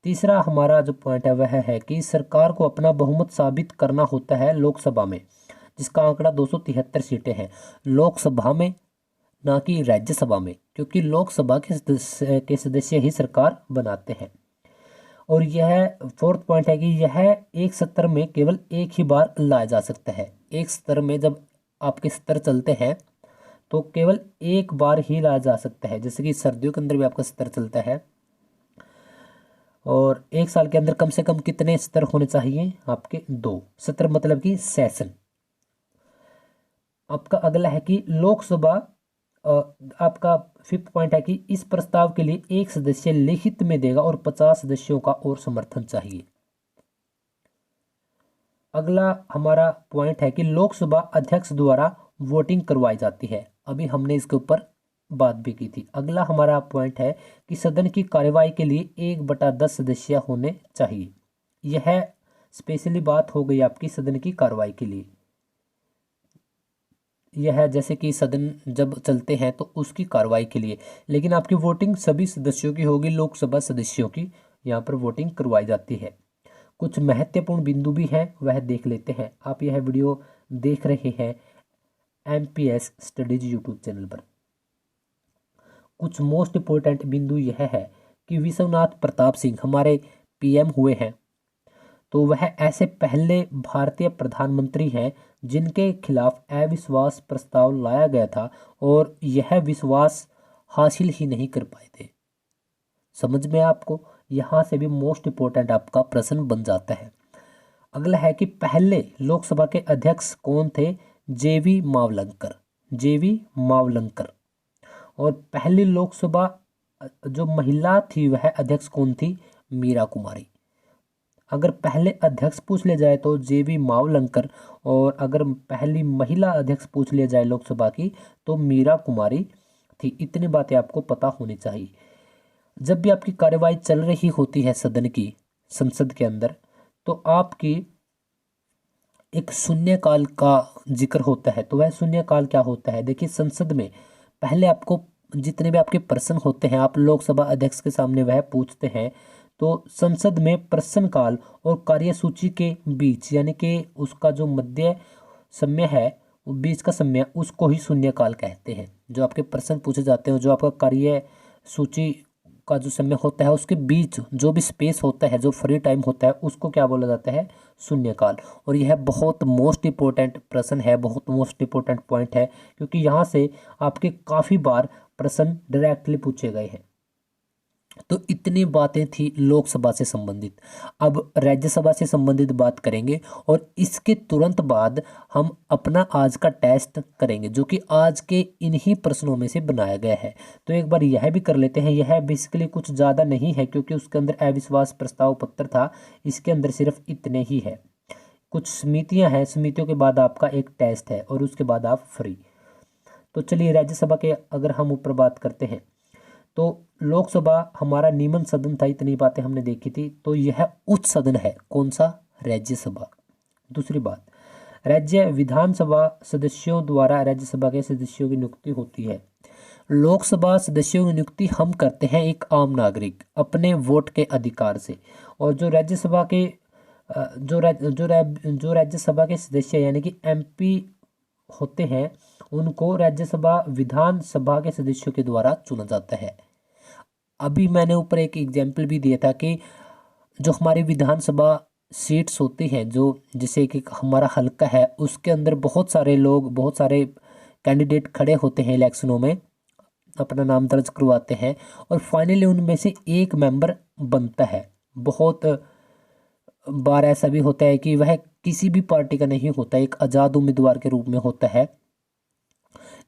तीसरा हमारा जो पॉइंट है वह है कि सरकार को अपना बहुमत साबित करना होता है लोकसभा में, जिसका आंकड़ा 273 सीटें हैं लोकसभा में, ना कि राज्यसभा में, क्योंकि लोकसभा के सदस्य ही सरकार बनाते हैं। और यह फोर्थ पॉइंट है कि यह एक सत्र में केवल एक ही बार लाया जा सकता है। एक सत्र में जब आपके सत्र चलते हैं तो केवल एक बार ही लाया जा सकता है। जैसे कि सर्दियों के अंदर भी आपका सत्र चलता है, और एक साल के अंदर कम से कम कितने सत्र होने चाहिए आपके, 2 सत्र, मतलब कि सेशन। आपका अगला है कि लोकसभा, आपका फिफ्थ पॉइंट है कि इस प्रस्ताव के लिए एक सदस्य लिखित में देगा और 50 सदस्यों का और समर्थन चाहिए। अगला हमारा पॉइंट है कि लोकसभा अध्यक्ष द्वारा वोटिंग करवाई जाती है, अभी हमने इसके ऊपर बात भी की थी। अगला हमारा पॉइंट है कि सदन की कार्यवाही के लिए 1/10 सदस्य होने चाहिए। यह स्पेशली बात हो गई आपकी सदन की कार्रवाई के लिए। यह जैसे कि सदन जब चलते हैं तो उसकी कार्रवाई के लिए, लेकिन आपकी वोटिंग सभी सदस्यों की होगी, लोकसभा सदस्यों की यहाँ पर वोटिंग करवाई जाती है। कुछ महत्वपूर्ण बिंदु भी हैं वह देख लेते हैं। आप यह वीडियो देख रहे हैं MPS स्टडीज यूट्यूब चैनल पर। कुछ मोस्ट इम्पोर्टेंट बिंदु यह है कि विश्वनाथ प्रताप सिंह हमारे PM हुए हैं, तो वह ऐसे पहले भारतीय प्रधानमंत्री हैं जिनके खिलाफ अविश्वास प्रस्ताव लाया गया था और यह विश्वास हासिल ही नहीं कर पाए थे। समझ में आपको, यहाँ से भी मोस्ट इम्पोर्टेंट आपका प्रश्न बन जाता है। अगला है कि पहले लोकसभा के अध्यक्ष कौन थे, JV मावलंकर। और पहली लोकसभा जो महिला थी वह अध्यक्ष कौन थी, मीरा कुमारी। अगर पहले अध्यक्ष पूछ लिया जाए तो JV मावलंकर, और अगर पहली महिला अध्यक्ष पूछ लिया जाए लोकसभा की तो मीरा कुमारी थी। इतनी बातें आपको पता होनी चाहिए। जब भी आपकी कार्यवाही चल रही होती है सदन की, संसद के अंदर, तो आपकी एक शून्यकाल का जिक्र होता है। तो वह शून्यकाल क्या होता है? देखिए, संसद में पहले आपको जितने भी आपके प्रश्न होते हैं आप लोकसभा अध्यक्ष के सामने वह पूछते हैं। तो संसद में प्रश्नकाल और कार्यसूची के बीच, यानी कि उसका जो मध्य समय है, वो बीच का समय, उसको ही शून्यकाल कहते हैं। जो आपके प्रश्न पूछे जाते हैं, जो आपका कार्य सूची का जो समय होता है, उसके बीच जो भी स्पेस होता है, जो फ्री टाइम होता है, उसको क्या बोला जाता है? शून्यकाल। और यह बहुत मोस्ट इंपॉर्टेंट प्रश्न है, बहुत मोस्ट इंपॉर्टेंट पॉइंट है, क्योंकि यहाँ से आपके काफ़ी बार प्रश्न डायरेक्टली पूछे गए हैं। तो इतनी बातें थी लोकसभा से संबंधित। अब राज्यसभा से संबंधित बात करेंगे, और इसके तुरंत बाद हम अपना आज का टेस्ट करेंगे, जो कि आज के इन्हीं प्रश्नों में से बनाया गया है। तो एक बार यह भी कर लेते हैं। यह बेसिकली कुछ ज़्यादा नहीं है, क्योंकि उसके अंदर अविश्वास प्रस्ताव पत्र था। इसके अंदर सिर्फ इतने ही है। कुछ समितियां हैं, समितियों के बाद आपका एक टेस्ट है, और उसके बाद आप फ्री। तो चलिए, राज्यसभा के अगर हम ऊपर बात करते हैं, तो लोकसभा हमारा नियमन सदन था, इतनी बातें हमने देखी थी। तो यह उच्च सदन है। कौन सा? राज्यसभा। दूसरी बात, राज्य विधानसभा सदस्यों द्वारा राज्यसभा के सदस्यों की नियुक्ति होती है। लोकसभा सदस्यों की नियुक्ति हम करते हैं एक आम नागरिक अपने वोट के अधिकार से। और जो राज्यसभा के जो राज्यसभा के सदस्य यानी कि एमपी होते हैं, उनको राज्यसभा विधानसभा के सदस्यों के द्वारा चुना जाता है। अभी मैंने ऊपर एक एग्जाम्पल भी दिया था कि जो हमारी विधानसभा सीट्स होती हैं, जो जैसे कि हमारा हलका है, उसके अंदर बहुत सारे लोग, बहुत सारे कैंडिडेट खड़े होते हैं इलेक्शनों में, अपना नाम दर्ज करवाते हैं, और फाइनली उनमें से एक मेंबर बनता है। बहुत बार ऐसा भी होता है कि वह किसी भी पार्टी का नहीं होता, एक आज़ाद उम्मीदवार के रूप में होता है।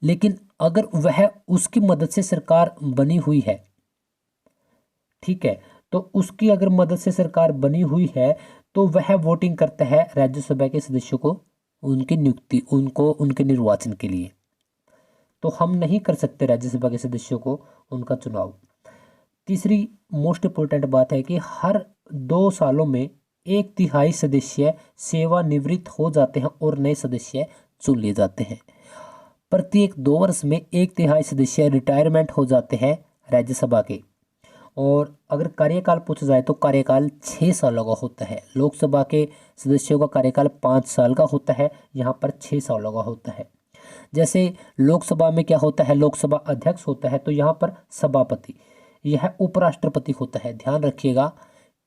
लेकिन अगर वह उसकी मदद से सरकार बनी हुई है, ठीक है, तो उसकी अगर मदद से सरकार बनी हुई है, तो वह वोटिंग करता है राज्यसभा के सदस्यों को, उनकी नियुक्ति, उनको उनके निर्वाचन के लिए। तो हम नहीं कर सकते राज्यसभा के सदस्यों को उनका चुनाव। तीसरी मोस्ट इम्पोर्टेंट बात है कि हर 2 सालों में 1/3 सदस्य सेवानिवृत्त हो जाते हैं और नए सदस्य चुन लिए जाते हैं। प्रत्येक 2 वर्ष में 1/3 सदस्य रिटायरमेंट हो जाते हैं राज्यसभा के। और अगर कार्यकाल पूछा जाए तो कार्यकाल 6 सालों का होता है। लोकसभा के सदस्यों का कार्यकाल 5 साल का होता है, यहाँ पर 6 सालों का होता है। जैसे लोकसभा में क्या होता है, लोकसभा अध्यक्ष होता है, तो यहाँ पर सभापति, यह उपराष्ट्रपति होता है। ध्यान रखिएगा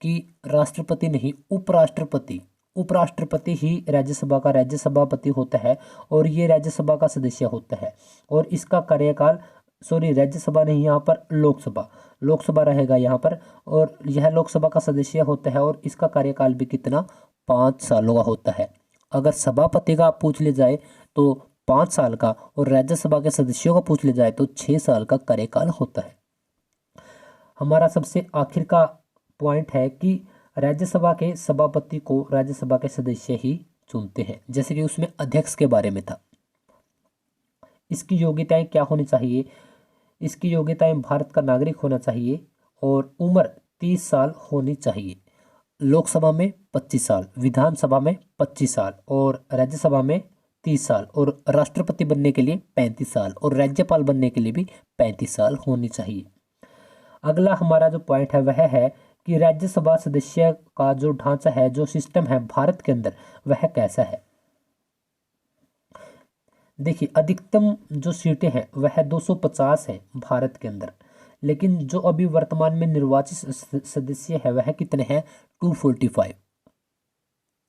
कि राष्ट्रपति नहीं, उपराष्ट्रपति। उपराष्ट्रपति ही राज्यसभा का राज्य सभापति होता है, और ये राज्यसभा का सदस्य होता है। और इसका कार्यकाल, सॉरी, राज्यसभा नहीं, यहाँ पर लोकसभा, लोकसभा रहेगा यहाँ पर। और यह लोकसभा का सदस्य होता है, और इसका कार्यकाल भी कितना? 5 सालों का होता है। अगर सभापति का पूछ ले जाए तो 5 साल का, और राज्यसभा के सदस्यों का पूछ ले जाए तो 6 साल का कार्यकाल होता है। हमारा सबसे आखिर का पॉइंट है कि राज्यसभा के सभापति को राज्यसभा के सदस्य ही चुनते हैं, जैसे कि उसमें अध्यक्ष के बारे में था। इसकी योग्यताएं क्या होनी चाहिए? इसकी योग्यताएं भारत का नागरिक होना चाहिए, और उम्र 30 साल होनी चाहिए। लोकसभा में 25 साल, विधानसभा में 25 साल, और राज्यसभा में 30 साल, और राष्ट्रपति बनने के लिए 35 साल, और राज्यपाल बनने के लिए भी 35 साल होनी चाहिए। अगला हमारा जो पॉइंट है वह है कि राज्यसभा सदस्य का जो ढांचा है, जो सिस्टम है भारत के अंदर, वह कैसा है। देखिए, अधिकतम जो सीटें हैं वह 250 है भारत के अंदर, लेकिन जो अभी वर्तमान में निर्वाचित सदस्य है वह कितने हैं? 245।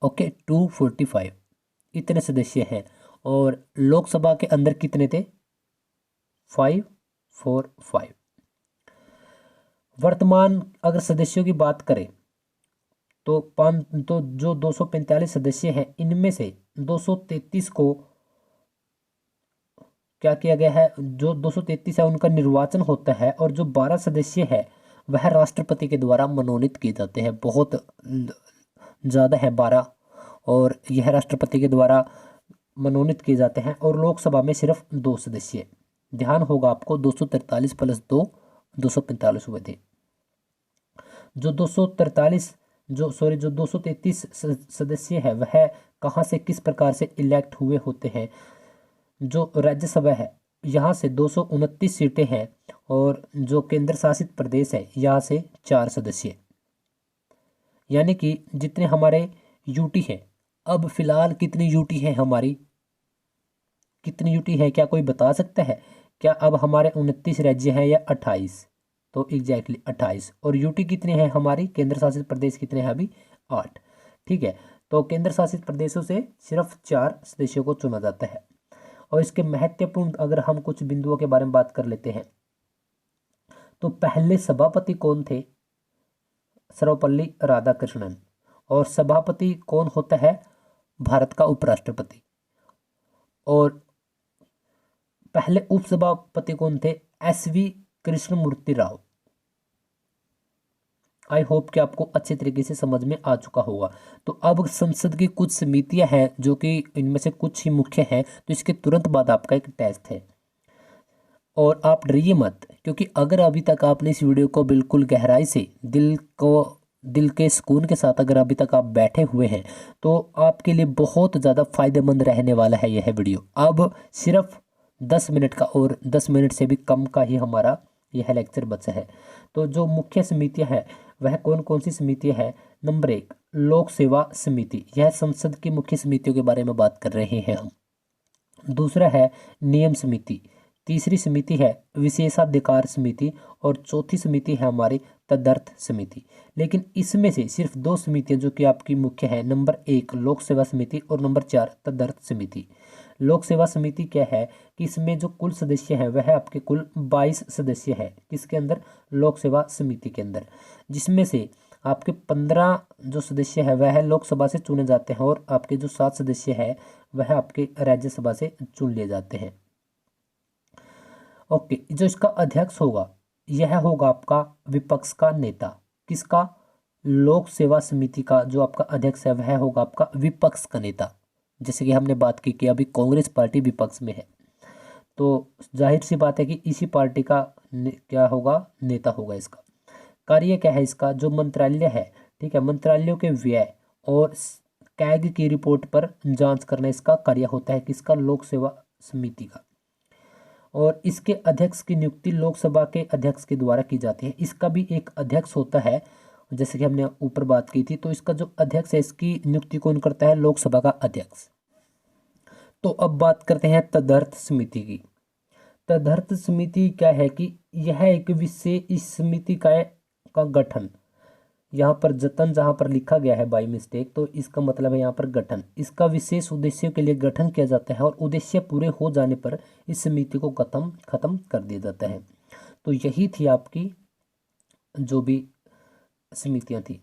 ओके, 245 इतने सदस्य हैं। और लोकसभा के अंदर कितने थे? 545। वर्तमान अगर सदस्यों की बात करें तो जो 245 सदस्य हैं, इनमें से 233 को क्या किया गया है? जो 233 है उनका निर्वाचन होता है, और जो 12 सदस्य है वह राष्ट्रपति के द्वारा मनोनीत किए जाते हैं। बहुत ज़्यादा है 12, और यह राष्ट्रपति के द्वारा मनोनीत किए जाते हैं। और लोकसभा में सिर्फ 2 सदस्य। ध्यान होगा आपको, 243 + 2 245 हुए थे। जो 243 जो 233 सदस्य है वह कहाँ से किस प्रकार से इलेक्ट हुए होते हैं। जो राज्यसभा है यहाँ से 229 सीटें हैं, और जो केंद्र शासित प्रदेश है यहाँ से 4 सदस्य। यानी कि जितने हमारे यूटी है, अब फिलहाल कितनी यूटी है हमारी, कितनी यूटी है क्या कोई बता सकता है? क्या अब हमारे 29 राज्य हैं या 28? तो एग्जैक्टली 28। और यूटी कितने हैं हमारी, केंद्र शासित प्रदेश कितने हैं अभी? 8। ठीक है, तो केंद्र शासित प्रदेशों से सिर्फ 4 सदस्यों को चुना जाता है। और इसके महत्वपूर्ण अगर हम कुछ बिंदुओं के बारे में बात कर लेते हैं, तो पहले सभापति कौन थे? सर्वपल्ली राधाकृष्णन। और सभापति कौन होता है? भारत का उपराष्ट्रपति। और पहले उपसभापति कौन थे? SV Krishnamurthy Rao. I hope कि आपको अच्छे तरीके से समझ में आ चुका होगा। तो अब संसद की कुछ समितियां हैं जो कि इनमें से कुछ ही मुख्य हैं, तो इसके तुरंत बाद आपका एक टेस्ट है। और आप डरिए मत, क्योंकि अगर अभी तक आपने इस वीडियो को बिल्कुल गहराई से दिल के सुकून के साथ अगर अभी तक आप बैठे हुए हैं, तो आपके लिए बहुत ज़्यादा फायदेमंद रहने वाला है यह वीडियो। अब सिर्फ 10 मिनट का और 10 मिनट से भी कम का ही हमारा यह लेक्चर बचा है। तो जो मुख्य समितियां हैं वह कौन कौन सी समितियां हैं? नंबर 1 लोक सेवा समिति, यह संसद की मुख्य समितियों के बारे में बात कर रहे हैं हम। दूसरा है नियम समिति। तीसरी समिति है विशेषाधिकार समिति। और चौथी समिति है हमारी तदर्थ समिति। लेकिन इसमें से सिर्फ 2 समितियां जो कि आपकी मुख्य है, नंबर 1 लोक सेवा समिति और नंबर 4 तदर्थ समिति। लोक सेवा समिति क्या है कि इसमें जो कुल सदस्य हैं वह आपके कुल 22 सदस्य हैं। किसके अंदर? लोक सेवा समिति के अंदर। जिसमें से आपके 15 जो सदस्य है वह लोकसभा से चुने जाते हैं, और आपके जो 7 सदस्य है वह आपके राज्यसभा से चुन लिए जाते हैं। ओके, जो इसका अध्यक्ष होगा यह होगा आपका विपक्ष का नेता। किसका? लोक सेवा समिति का जो आपका अध्यक्ष है वह होगा आपका विपक्ष का नेता। जैसे कि हमने बात की कि अभी कांग्रेस पार्टी विपक्ष में है, तो जाहिर सी बात है कि इसी पार्टी का क्या होगा? नेता होगा। इसका कार्य क्या है? इसका जो मंत्रालय है, ठीक है, मंत्रालयों के व्यय और कैग की रिपोर्ट पर जांच करना इसका कार्य होता है। किसका? लोक सेवा समिति का। और इसके अध्यक्ष की नियुक्ति लोकसभा के अध्यक्ष के द्वारा की जाती है। इसका भी एक अध्यक्ष होता है, जैसे कि हमने ऊपर बात की थी। तो इसका जो अध्यक्ष है इसकी नियुक्ति कौन करता है? लोकसभा का अध्यक्ष। तो अब बात करते हैं तदर्थ समिति की। तदर्थ समिति क्या है कि यह एक विशेष इस समिति का गठन, यहाँ पर जतन जहाँ पर लिखा गया है बाई मिस्टेक, तो इसका मतलब है यहाँ पर गठन। इसका विशेष उद्देश्य के लिए गठन किया जाता है, और उद्देश्य पूरे हो जाने पर इस समिति को खत्म कर दिया जाता है। तो यही थी आपकी जो भी समितियाँ थी।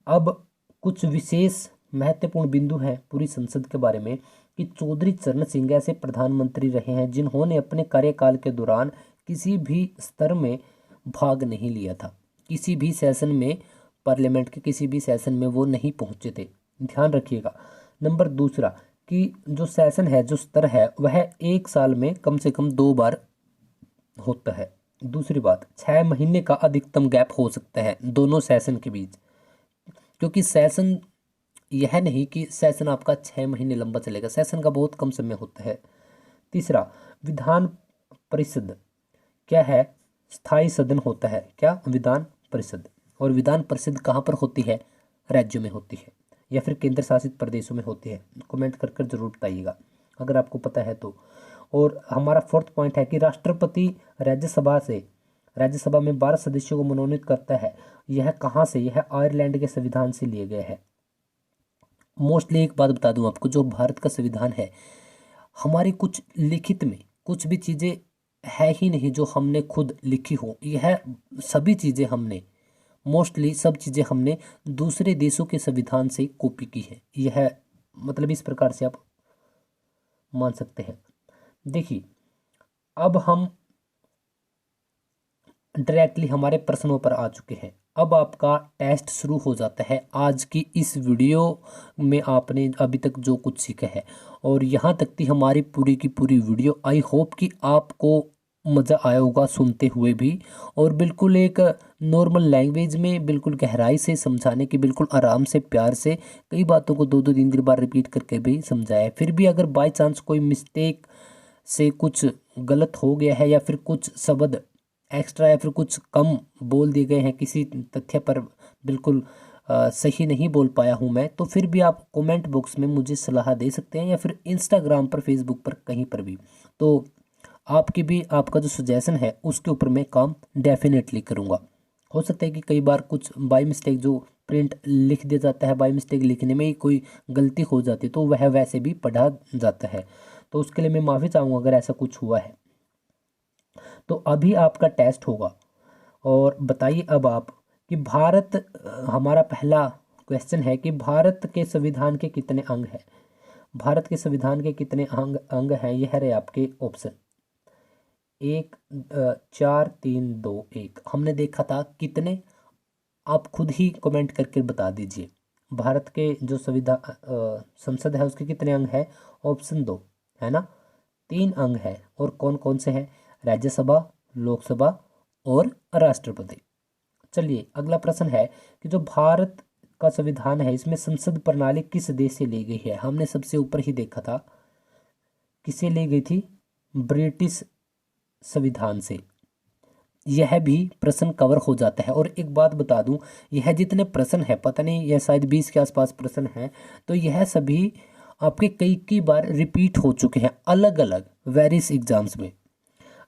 अब कुछ विशेष महत्वपूर्ण बिंदु हैं पूरी संसद के बारे में, कि चौधरी चरण सिंह ऐसे प्रधानमंत्री रहे हैं जिन्होंने अपने कार्यकाल के दौरान किसी भी स्तर में भाग नहीं लिया था। किसी भी सेशन में, पार्लियामेंट के किसी भी सेशन में वो नहीं पहुंचे थे, ध्यान रखिएगा। नंबर दूसरा कि जो सेशन है, जो स्तर है, वह 1 साल में कम से कम 2 बार होता है। दूसरी बात, 6 महीने का अधिकतम गैप हो सकता है दोनों सेशन के बीच, क्योंकि सेशन यह नहीं कि सेशन आपका 6 महीने लंबा चलेगा, सेशन का बहुत कम समय होता है। तीसरा, विधान परिषद क्या है? स्थायी सदन होता है। क्या? विधान परिषद। और विधान परिषद कहाँ पर होती है? राज्यों में होती है, या फिर केंद्र शासित प्रदेशों में होती है। कमेंट कर जरूर बताइएगा अगर आपको पता है तो। और हमारा 4th पॉइंट है कि राष्ट्रपति राज्यसभा में 12 सदस्यों को मनोनीत करता है। यह कहाँ से? यह आयरलैंड के संविधान से लिए गए हैं। मोस्टली एक बात बता दूं आपको, जो भारत का संविधान है, हमारी कुछ लिखित में कुछ भी चीज़ें है ही नहीं जो हमने खुद लिखी हो। यह सभी चीज़ें हमने, मोस्टली सब चीज़ें हमने दूसरे देशों के संविधान से कॉपी की है। यह मतलब इस प्रकार से आप मान सकते हैं। देखिए, अब हम डायरेक्टली हमारे प्रश्नों पर आ चुके हैं। अब आपका टेस्ट शुरू हो जाता है। आज की इस वीडियो में आपने अभी तक जो कुछ सीखा है, और यहाँ तक थी हमारी पूरी की पूरी वीडियो, आई होप कि आपको मज़ा आया होगा सुनते हुए भी, और बिल्कुल एक नॉर्मल लैंग्वेज में बिल्कुल गहराई से समझाने की, बिल्कुल आराम से प्यार से कई बातों को दो दो तीन तीन बार रिपीट करके भी समझाया। फिर भी अगर बाय चांस कोई मिस्टेक से कुछ गलत हो गया है, या फिर कुछ शब्द एक्स्ट्रा या फिर कुछ कम बोल दिए गए हैं किसी तथ्य पर, बिल्कुल सही नहीं बोल पाया हूँ मैं, तो फिर भी आप कमेंट बॉक्स में मुझे सलाह दे सकते हैं, या फिर इंस्टाग्राम पर, फेसबुक पर, कहीं पर भी। तो आपकी भी, आपका जो सजेशन है उसके ऊपर मैं काम डेफिनेटली करूँगा। हो सकता है कि कई बार कुछ बाय मिस्टेक जो प्रिंट लिख दिया जाता है, बाय मिस्टेक लिखने में ही कोई गलती हो जाती है, तो वह वैसे भी पढ़ा जाता है। तो उसके लिए मैं माफ़ी चाहूँगा अगर ऐसा कुछ हुआ है। तो अभी आपका टेस्ट होगा, और बताइए अब आप कि भारत, हमारा पहला क्वेश्चन है कि भारत के संविधान के कितने अंग हैं। भारत के संविधान के कितने अंग अंग हैं, यह रहे आपके ऑप्शन। एक, 4, 3, 2, 1। हमने देखा था कितने, आप खुद ही कमेंट करके बता दीजिए। भारत के जो संविधान संसद है उसके कितने अंग है। ऑप्शन 2 है ना, 3 अंग है। और कौन कौन से हैं। राज्यसभा, लोकसभा और राष्ट्रपति। चलिए अगला प्रश्न है कि जो भारत का संविधान है इसमें संसद प्रणाली किस देश से ली गई है। हमने सबसे ऊपर ही देखा था किससे ली गई थी, ब्रिटिश संविधान से। यह भी प्रश्न कवर हो जाता है। और एक बात बता दूं, यह जितने प्रश्न है, पता नहीं यह शायद 20 के आसपास प्रश्न है, तो यह सभी आपके कई कई बार रिपीट हो चुके हैं अलग अलग वेरियस एग्जाम्स में।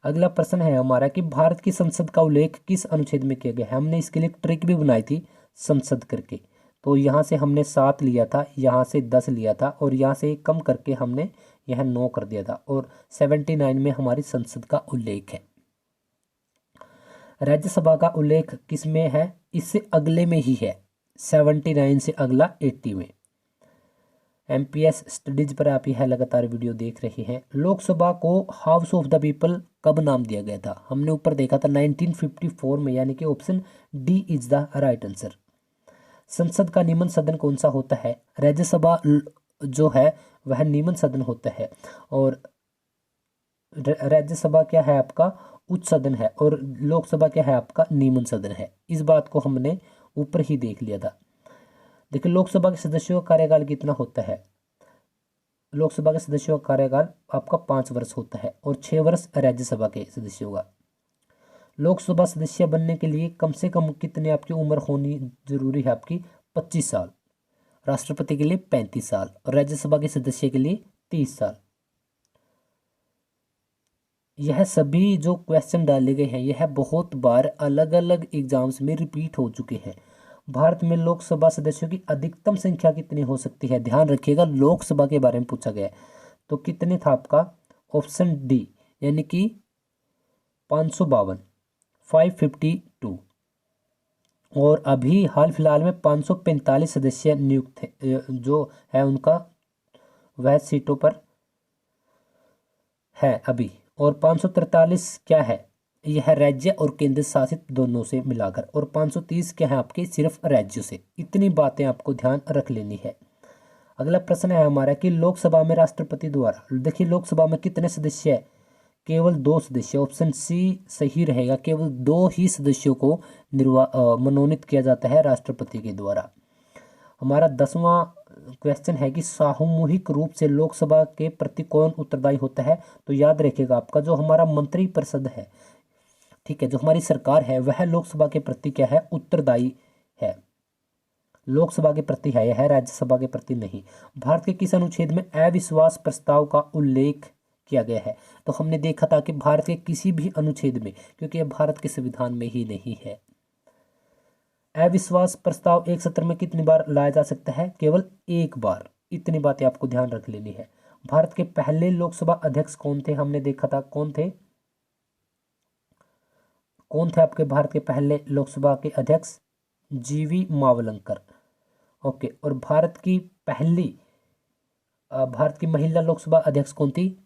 अगला प्रश्न है हमारा कि भारत की संसद का उल्लेख किस अनुच्छेद में किया गया है। हमने इसके लिए एक ट्रिक भी बनाई थी संसद करके। तो यहाँ से हमने 7 लिया था, यहाँ से 10 लिया था, और यहाँ से कम करके हमने यह 9 कर दिया था, और 79 में हमारी संसद का उल्लेख है। राज्यसभा का उल्लेख किस में है, इससे अगले में ही है, 79 से अगला 80 में। एमपीएस स्टडीज पर आप यह लगातार वीडियो देख रहे हैं। लोकसभा को हाउस ऑफ द पीपल कब नाम दिया गया था। हमने ऊपर देखा था 1954 में, यानी कि option D is the right answer. संसद का निम्न सदन कौन सा होता है। राज्यसभा जो है वह निम्न सदन होता है, और राज्यसभा क्या है आपका उच्च सदन है, और लोकसभा क्या है आपका निम्न सदन है। इस बात को हमने ऊपर ही देख लिया था। देखिए लोकसभा के सदस्यों का कार्यकाल कितना होता है। लोकसभा के सदस्यों का कार्यकाल आपका 5 वर्ष होता है, और 6 वर्ष राज्यसभा के सदस्यों का। लोकसभा सदस्य बनने के लिए कम से कम कितने आपकी उम्र होनी जरूरी है, आपकी 25 साल। राष्ट्रपति के लिए 35 साल, और राज्यसभा के सदस्य के लिए 30 साल। यह सभी जो क्वेश्चन डाले गए हैं यह बहुत बार अलग अलग एग्जाम्स में रिपीट हो चुके हैं। भारत में लोकसभा सदस्यों की अधिकतम संख्या कितनी हो सकती है। ध्यान रखिएगा लोकसभा के बारे में पूछा गया है। तो कितने था आपका ऑप्शन डी, यानी कि 552, 552। और अभी हाल फिलहाल में 545 सदस्य नियुक्त जो है उनका वह सीटों पर है अभी। और 543 क्या है, यह राज्य और केंद्र शासित दोनों से मिलाकर। और 530 क्या है आपके सिर्फ राज्यों से। इतनी बातें आपको ध्यान रख लेनी है। अगला प्रश्न है हमारा कि लोकसभा में राष्ट्रपति द्वारा, देखिए लोकसभा में कितने सदस्य है, केवल 2 सदस्य। ऑप्शन सी सही रहेगा, केवल 2 ही सदस्यों को मनोनीत किया जाता है राष्ट्रपति के द्वारा। हमारा 10वां क्वेश्चन है कि सामूहिक रूप से लोकसभा के प्रति कौन उत्तरदायी होता है। तो याद रखिएगा आपका जो हमारा मंत्रिपरिषद है, ठीक है, जो हमारी सरकार है वह लोकसभा के प्रति क्या है, उत्तरदायी है। लोकसभा के प्रति है, यह राज्यसभा के प्रति नहीं। भारत के किस अनुच्छेद में अविश्वास प्रस्ताव का उल्लेख किया गया है। तो हमने देखा था कि भारत के किसी भी अनुच्छेद में, क्योंकि यह भारत के संविधान में ही नहीं है। अविश्वास प्रस्ताव एक सत्र में कितनी बार लाया जा सकता है, केवल एक बार। इतनी बातें आपको ध्यान रख लेनी है। भारत के पहले लोकसभा अध्यक्ष कौन थे, हमने देखा था कौन थे, कौन थे आपके भारत के पहले लोकसभा के अध्यक्ष, जीवी मावलंकर। ओके। और भारत की पहली भारत की महिला लोकसभा अध्यक्ष कौन थी,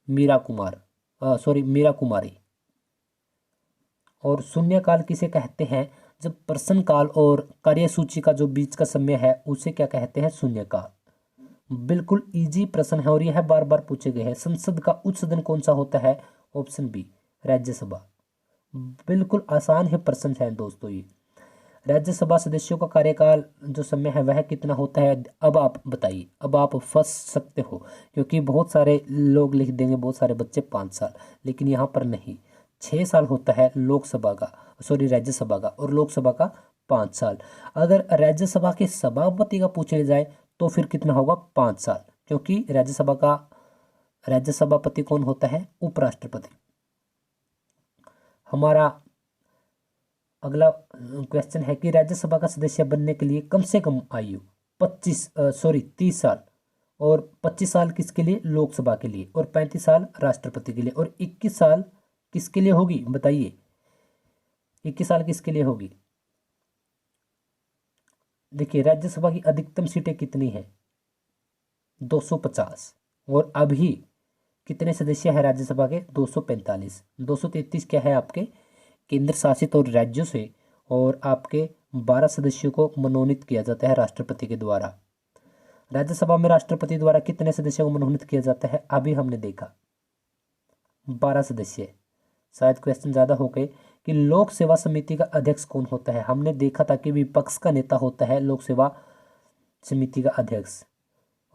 मीरा कुमारी। और शून्यकाल किसे कहते हैं, जब प्रश्नकाल और कार्यसूची का जो बीच का समय है उसे क्या कहते हैं, शून्यकाल। बिल्कुल इजी प्रश्न है, और यह बार बार पूछे गए हैं। संसद का उच्च सदन कौन सा होता है, ऑप्शन बी राज्यसभा। बिल्कुल आसान है प्रश्न है दोस्तों ये। राज्यसभा सदस्यों का कार्यकाल जो समय है वह कितना होता है? अब आप बताइए, अब आप फंस सकते हो, क्योंकि बहुत सारे लोग लिख देंगे, बहुत सारे बच्चे 5 साल, लेकिन यहाँ पर नहीं, 6 साल होता है लोकसभा का, सॉरी राज्यसभा का, और लोकसभा का 5 साल। अगर राज्यसभा के सभापति का पूछा जाए तो फिर कितना होगा? 5 साल, क्योंकि राज्य सभापति कौन होता है? उपराष्ट्रपति। हमारा अगला क्वेश्चन है कि राज्यसभा का सदस्य बनने के लिए कम से कम आयु 30 साल, और 25 साल किसके लिए? लोकसभा के लिए, और 35 साल राष्ट्रपति के लिए, और 21 साल किसके लिए होगी? बताइए, 21 साल किसके लिए होगी? देखिए, राज्यसभा की अधिकतम सीटें कितनी है? 250। और अभी कितने सदस्य है राज्यसभा के? 245। 233 क्या है आपके केंद्र शासित और राज्यों से, और आपके 12 सदस्यों को मनोनीत किया जाता है राष्ट्रपति के द्वारा। राज्यसभा में राष्ट्रपति द्वारा कितने सदस्यों को मनोनीत किया जाता है? अभी हमने देखा 12 सदस्य। शायद क्वेश्चन ज़्यादा हो गए कि लोक सेवा समिति का अध्यक्ष कौन होता है? हमने देखा था कि विपक्ष का नेता होता है लोक सेवा समिति का अध्यक्ष।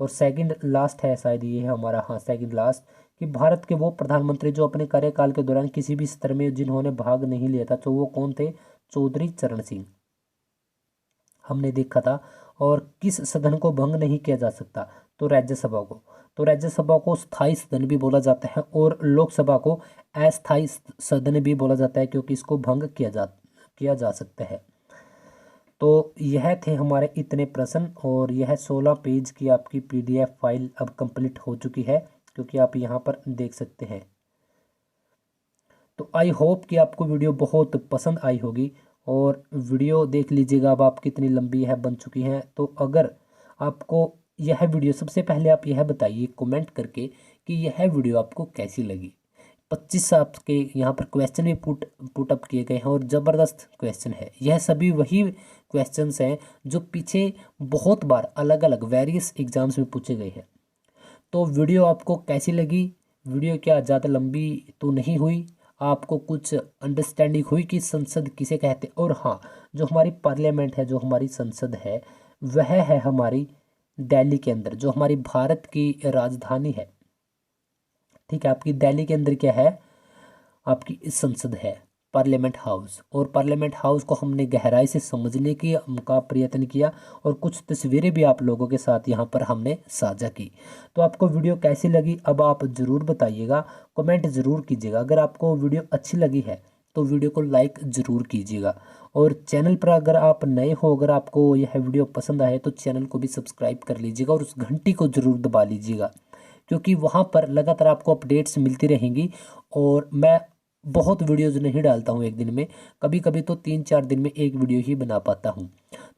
और सेकंड लास्ट है शायद ये है हमारा, हाँ सेकंड लास्ट, कि भारत के वो प्रधानमंत्री जो अपने कार्यकाल के दौरान किसी भी स्तर में जिन्होंने भाग नहीं लिया था, तो वो कौन थे? चौधरी चरण सिंह, हमने देखा था। और किस सदन को भंग नहीं किया जा सकता? तो राज्यसभा को। तो राज्यसभा को स्थायी सदन भी बोला जाता है, और लोकसभा को अस्थायी सदन भी बोला जाता है, क्योंकि इसको भंग किया जा सकता है। तो यह थे हमारे इतने प्रश्न, और यह 16 पेज की आपकी PDF फाइल अब कंप्लीट हो चुकी है, क्योंकि आप यहाँ पर देख सकते हैं। तो आई होप कि आपको वीडियो बहुत पसंद आई होगी, और वीडियो देख लीजिएगा अब आप कितनी लंबी है, बन चुकी है। तो अगर आपको यह वीडियो, सबसे पहले आप यह बताइए कमेंट करके कि यह वीडियो आपको कैसी लगी। 25 आपके यहाँ पर क्वेश्चन भी पुटअप किए गए हैं, और ज़बरदस्त क्वेश्चन है। यह सभी वही क्वेश्चंस हैं जो पीछे बहुत बार अलग अलग वेरियस एग्जाम्स में पूछे गए हैं। तो वीडियो आपको कैसी लगी? वीडियो क्या ज़्यादा लंबी तो नहीं हुई? आपको कुछ अंडरस्टैंडिंग हुई कि संसद किसे कहते? और हाँ, जो हमारी पार्लियामेंट है, जो हमारी संसद है, वह है हमारी दिल्ली के अंदर, जो हमारी भारत की राजधानी है। ठीक है, आपकी दिल्ली के अंदर क्या है? आपकी इस संसद है, पार्लियामेंट हाउस। और पार्लियामेंट हाउस को हमने गहराई से समझने की का प्रयत्न किया, और कुछ तस्वीरें भी आप लोगों के साथ यहाँ पर हमने साझा की। तो आपको वीडियो कैसी लगी अब आप ज़रूर बताइएगा, कमेंट ज़रूर कीजिएगा। अगर आपको वीडियो अच्छी लगी है तो वीडियो को लाइक ज़रूर कीजिएगा, और चैनल पर अगर आप नए हो, अगर आपको यह वीडियो पसंद आए तो चैनल को भी सब्सक्राइब कर लीजिएगा, और उस घंटी को ज़रूर दबा लीजिएगा, क्योंकि वहाँ पर लगातार आपको अपडेट्स मिलती रहेंगी। और मैं बहुत वीडियोज़ नहीं डालता हूँ एक दिन में, कभी कभी तो 3-4 दिन में एक वीडियो ही बना पाता हूँ।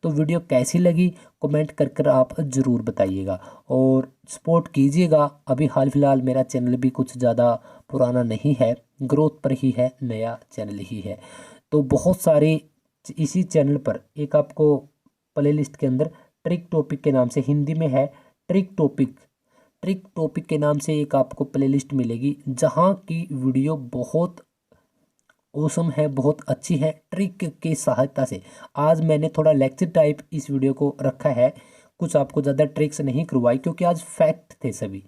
तो वीडियो कैसी लगी कमेंट कर कर आप ज़रूर बताइएगा, और सपोर्ट कीजिएगा। अभी हाल फिलहाल मेरा चैनल भी कुछ ज़्यादा पुराना नहीं है, ग्रोथ पर ही है, नया चैनल ही है। तो बहुत सारे इसी चैनल पर एक आपको प्लेलिस्ट के अंदर ट्रिक टॉपिक के नाम से, हिंदी में है ट्रिक टॉपिक के नाम से एक आपको प्लेलिस्ट मिलेगी, जहाँ की वीडियो बहुत ओसम है, बहुत अच्छी है। ट्रिक की सहायता से आज मैंने थोड़ा लेक्चर टाइप इस वीडियो को रखा है, कुछ आपको ज़्यादा ट्रिक्स नहीं करवाई, क्योंकि आज फैक्ट थे सभी।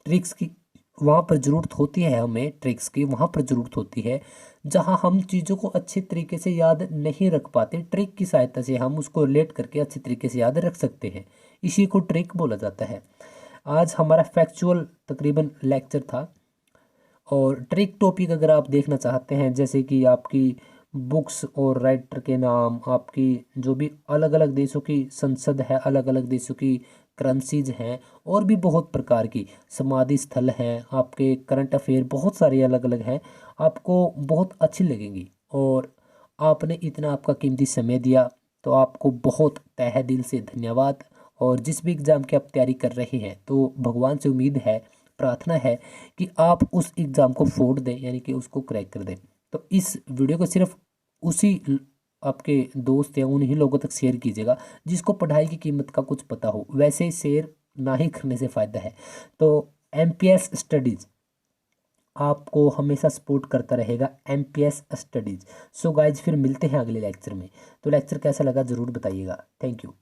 ट्रिक्स की वहाँ पर ज़रूरत होती है, हमें ट्रिक्स की वहाँ पर ज़रूरत होती है जहाँ हम चीज़ों को अच्छे तरीके से याद नहीं रख पाते। ट्रिक की सहायता से हम उसको रिलेट करके अच्छे तरीके से याद रख सकते हैं, इसी को ट्रिक बोला जाता है। आज हमारा फैक्चुअल तकरीबन लेक्चर था। और ट्रिक टॉपिक अगर आप देखना चाहते हैं, जैसे कि आपकी बुक्स और राइटर के नाम, आपकी जो भी अलग अलग देशों की संसद है, अलग अलग देशों की करेंसीज हैं, और भी बहुत प्रकार की समाधि स्थल हैं, आपके करंट अफेयर बहुत सारे अलग अलग हैं, आपको बहुत अच्छी लगेंगी। और आपने इतना आपका कीमती समय दिया, तो आपको बहुत तहे दिल से धन्यवाद। और जिस भी एग्ज़ाम की आप तैयारी कर रहे हैं, तो भगवान से उम्मीद है, प्रार्थना है कि आप उस एग्ज़ाम को फोड़ दें, यानी कि उसको क्रैक कर दें। तो इस वीडियो को सिर्फ उसी आपके दोस्त या उन्हीं लोगों तक शेयर कीजिएगा जिसको पढ़ाई की कीमत का कुछ पता हो, वैसे शेयर ना ही करने से फ़ायदा है। तो MPS स्टडीज़ आपको हमेशा सपोर्ट करता रहेगा MPS स्टडीज़। सो गाइज फिर मिलते हैं अगले लेक्चर में। तो लेक्चर कैसा लगा ज़रूर बताइएगा। Thank you.